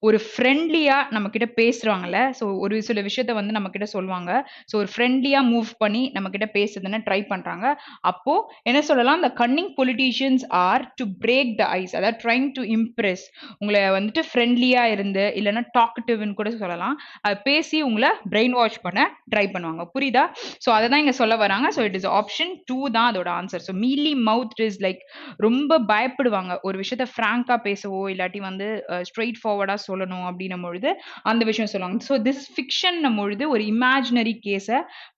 ஒரு ஃப்ரெண்ட்லியா நம்மகிட்ட பேசுறாங்கல்ல. ஸோ ஒரு சில விஷயத்த வந்து நம்மகிட்ட சொல்லுவாங்க. ஸோ ஒரு ஃப்ரெண்ட்லியா மூவ் பண்ணி நம்மகிட்ட பேசுறதுன்னு ட்ரை பண்றாங்க. அப்போ என்ன சொல்லலாம்? "The cunning politicians are to break the ice." அதாவது ட்ரைங் டு இம்ப்ரெஸ். உங்கள வந்துட்டு ஃப்ரெண்ட்லியா இருந்து, இல்லன்னா டாக்கட்டிவ்ன்னு கூட சொல்லலாம். பேசி உங்கள பிரெயின் வாஷ் பண்ண ட்ரை பண்ணுவாங்க. புரியுதா? ஸோ அததான் இங்க சொல்ல வராங்க. ஸோ இட் இஸ் ஆப்ஷன் 2 தான் அதோட answer. So Mealy mouth is like ரொம்ப பயப்படுவாங்க. ஒரு விஷயத்த ஃப்ராங்கா பேசவோ, இல்லாட்டி வந்து ஸ்ட்ரெய்ட் ஃபார்வர்டா சொல்லணும் அப்படின்னும் பொழுது, அந்த விஷயம் சொல்லுவாங்க. ஸோ திஸ் ஃபிக்ஷன்னும் பொழுது ஒரு இமேஜினரி கேஸ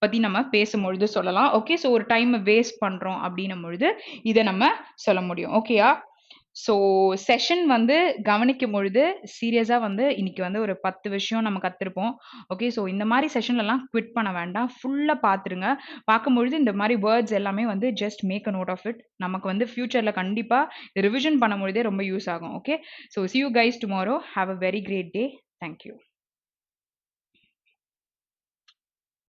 பத்தி நம்ம பேசும்பொழுது சொல்லலாம். ஓகே, ஸோ ஒரு டைம வேஸ்ட் பண்றோம் அப்படின்னும் பொழுது, இத நம்ம சொல்ல முடியும். ஓகேயா? ஸோ செஷன் வந்து கவனிக்கும் பொழுது சீரியஸா வந்து இன்னைக்கு வந்து ஒரு 10 விஷயம் நம்ம கத்திருப்போம். ஓகே, ஸோ இந்த மாரி செஷன்லலாம் குவிட் பண்ண வேண்டாம். ஃபுல்லா பார்த்துருங்க. பார்க்கும்பொழுது இந்த மாரி வேர்ட்ஸ் எல்லாமே வந்து just make a note of it. நமக்கு வந்து ஃபியூச்சர்ல கண்டிப்பா ரிவிஷன் பண்ணும்பொழுதே ரொம்ப யூஸ் ஆகும். Okay, so see you guys tomorrow. Have a very great day. Thank you.